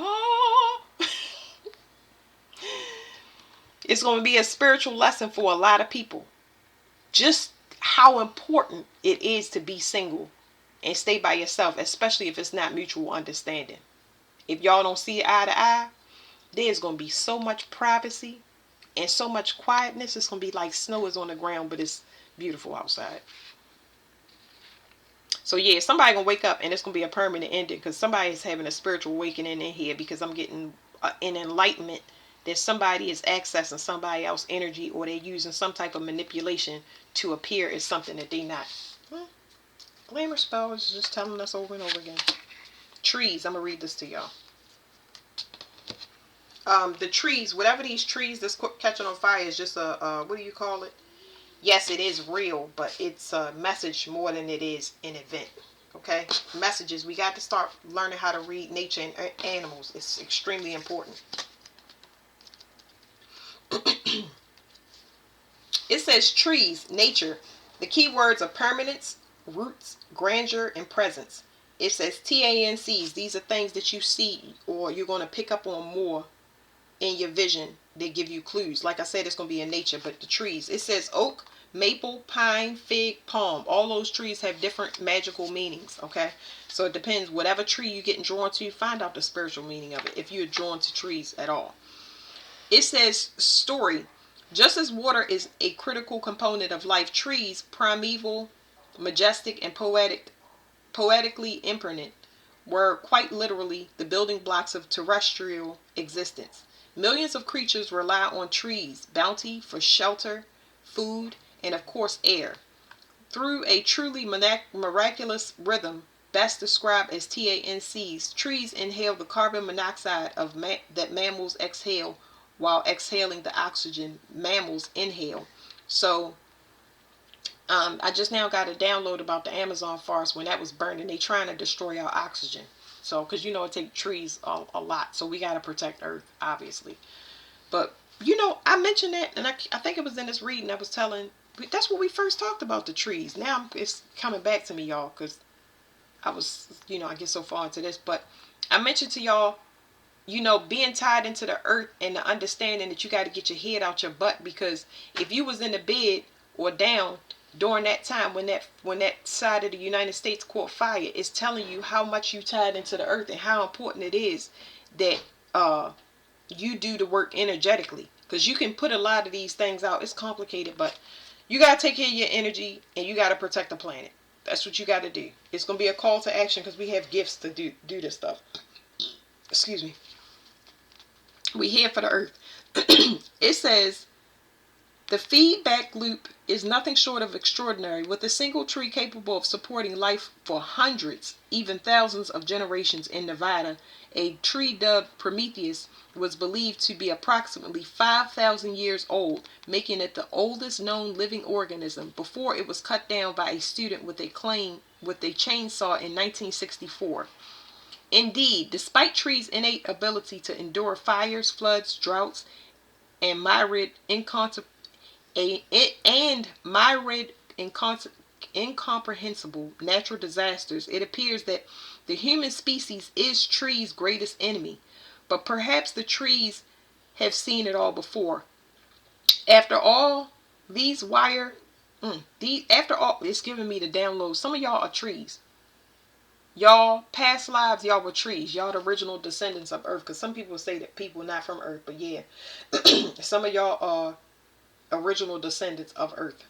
It's going to be a spiritual lesson for a lot of people. Just how important it is to be single and stay by yourself, especially if it's not mutual understanding. If y'all don't see eye to eye, there's going to be so much privacy and so much quietness. It's going to be like snow is on the ground, but it's beautiful outside. So yeah, somebody gonna wake up and it's gonna be a permanent ending because somebody is having a spiritual awakening in here, because I'm getting an enlightenment that somebody is accessing somebody else's energy, or they're using some type of manipulation to appear as something that they not. Hmm. Glamour spell is just telling us over and over again. Trees. I'm gonna read this to y'all. The trees, whatever these trees that's catching on fire is just a what do you call it? Yes, it is real, but it's a message more than it is an event. Okay, messages. We got to start learning how to read nature and animals. It's extremely important. It says trees, nature. The key words are permanence, roots, grandeur, and presence. It says TANCs. These are things that you see or you're going to pick up on more in your vision. They give you clues. Like I said, it's going to be in nature, but the trees. It says oak, maple, pine, fig, palm. All those trees have different magical meanings, okay? So it depends. Whatever tree you're getting drawn to, find out the spiritual meaning of it, if you're drawn to trees at all. It says story. Just as water is a critical component of life, trees, primeval, majestic, and poetically impermanent, were quite literally the building blocks of terrestrial existence. Millions of creatures rely on trees' bounty for shelter, food, and of course air. Through a truly miraculous rhythm, best described as TANCs, trees inhale the carbon monoxide that mammals exhale, while exhaling the oxygen mammals inhale. So I just now got a download about the Amazon forest when that was burning. They trying to destroy our oxygen. So, because it takes trees a lot. So we got to protect Earth, obviously. But, I mentioned that, and I think it was in this reading I was telling, that's what we first talked about, the trees. Now it's coming back to me, y'all, because I was, I get so far into this. But I mentioned to y'all, being tied into the earth and the understanding that you got to get your head out your butt, because if you was in the bed or down during that time when that side of the United States caught fire, it's telling you how much you tied into the earth and how important it is that you do the work energetically, because you can put a lot of these things out. It's complicated, but you got to take care of your energy and you got to protect the planet. That's what you got to do. It's going to be a call to action because we have gifts to do this stuff. Excuse me. We here for the earth. It says the feedback loop is nothing short of extraordinary. With a single tree capable of supporting life for hundreds, even thousands of generations in Nevada, a tree dubbed Prometheus was believed to be approximately 5,000 years old, making it the oldest known living organism before it was cut down by a student with a chainsaw in 1964. Indeed, despite trees' innate ability to endure fires, floods, droughts, and myriad incomprehensible natural disasters, it appears that the human species is trees' greatest enemy. But perhaps the trees have seen it all before. After all, it's giving me the download. Some of y'all are trees. Y'all, past lives, y'all were trees. Y'all the original descendants of Earth. Because some people say that people not from Earth. But yeah, some of y'all are original descendants of Earth.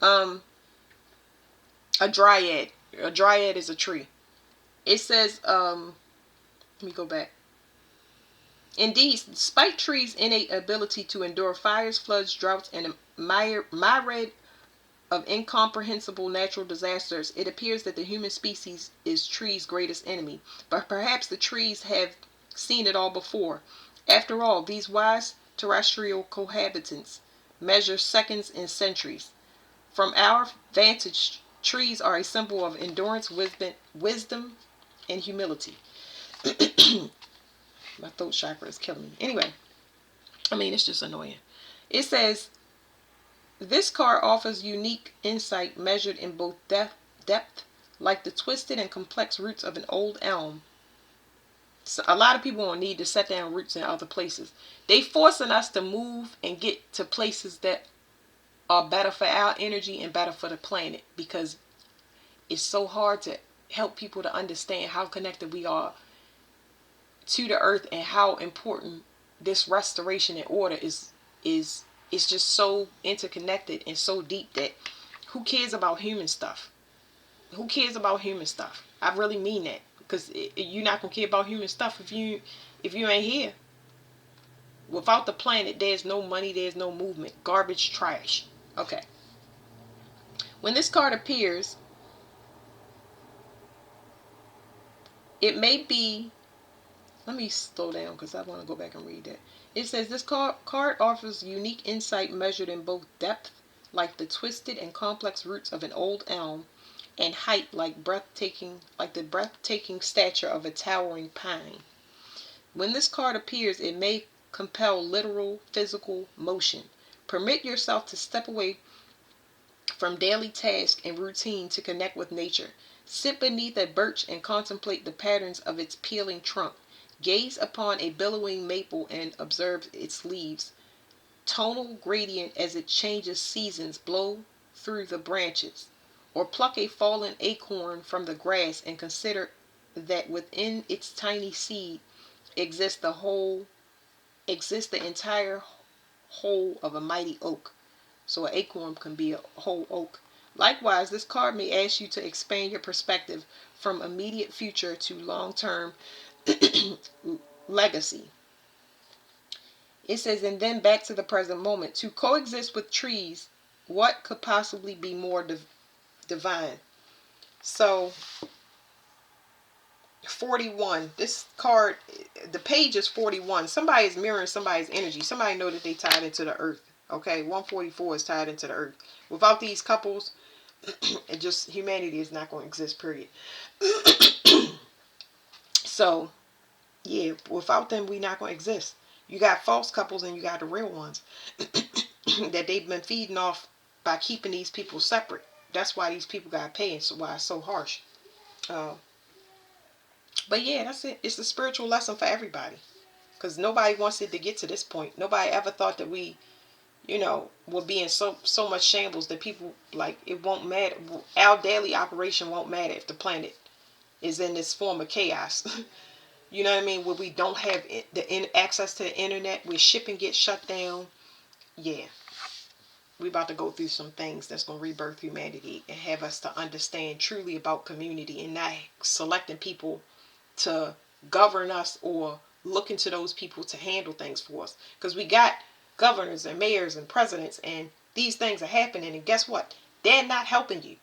A dryad. A dryad is a tree. It says, let me go back. Indeed, despite trees' innate ability to endure fires, floods, droughts, and a myriad of incomprehensible natural disasters, it appears that the human species is trees' greatest enemy. But perhaps the trees have seen it all before. After all, these wise terrestrial cohabitants measure seconds and centuries. From our vantage, trees are a symbol of endurance, wisdom, and humility. My throat chakra is killing me. Anyway, it's just annoying. It says, this card offers unique insight measured in both depth, like the twisted and complex roots of an old elm. So a lot of people won't need to set down roots in other places. They forcing us to move and get to places that are better for our energy and better for the planet, because it's so hard to help people to understand how connected we are to the earth and how important this restoration and order is. It's just so interconnected and so deep that who cares about human stuff? Who cares about human stuff? I really mean that, because you're not gonna care about human stuff if you ain't here. Without the planet, there's no money, there's no movement. Garbage, trash. Okay. When this card appears, it may be. Let me slow down because I want to go back and read that. It says this card offers unique insight measured in both depth, like the twisted and complex roots of an old elm, and height, like the breathtaking stature of a towering pine. When this card appears, it may compel literal physical motion. Permit yourself to step away from daily task and routine to connect with nature. Sit beneath a birch and contemplate the patterns of its peeling trunk. Gaze upon a billowing maple and observe its leaves. Tonal gradient as it changes seasons blow through the branches. Or pluck a fallen acorn from the grass and consider that within its tiny seed exists the entire whole of a mighty oak. So an acorn can be a whole oak. Likewise, this card may ask you to expand your perspective from immediate future to long-term legacy. It says, and then back to the present moment. To coexist with trees, what could possibly be more divine? So, 41. This card, the page is 41. Somebody is mirroring somebody's energy. Somebody know that they tied into the earth. Okay, 144 is tied into the earth. Without these couples, humanity is not going to exist, period. So, yeah, without them, we not going to exist. You got false couples and you got the real ones that they've been feeding off by keeping these people separate. That's why these people got paid, so why it's so harsh. But yeah, that's it. It's a spiritual lesson for everybody. Because nobody wants it to get to this point. Nobody ever thought that we, will be in so much shambles that people, like, it won't matter. Our daily operation won't matter if the planet is in this form of chaos. You know what I mean? Where we don't have access to the internet, where shipping gets shut down. Yeah. We about to go through some things that's going to rebirth humanity and have us to understand truly about community and not selecting people to govern us or looking to those people to handle things for us. Because we got governors and mayors and presidents, and these things are happening, and guess what? They're not helping you.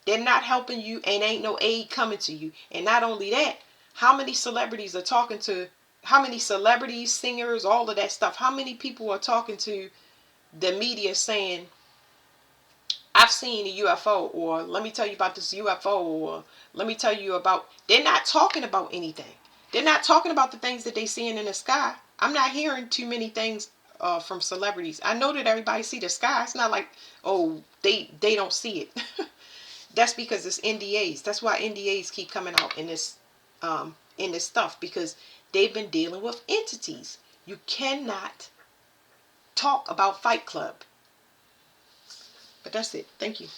They're not helping you, and ain't no aid coming to you. And not only that, how many celebrities, singers, all of that stuff, how many people are talking to the media saying, I've seen a UFO, or let me tell you about this UFO, or let me tell you about, they're not talking about anything. They're not talking about the things that they seeing in the sky. I'm not hearing too many things from celebrities. I know that everybody see the sky. It's not like, oh, they don't see it. That's because it's NDAs. That's why NDAs keep coming out in this stuff, because they've been dealing with entities. You cannot talk about Fight Club. But that's it. Thank you.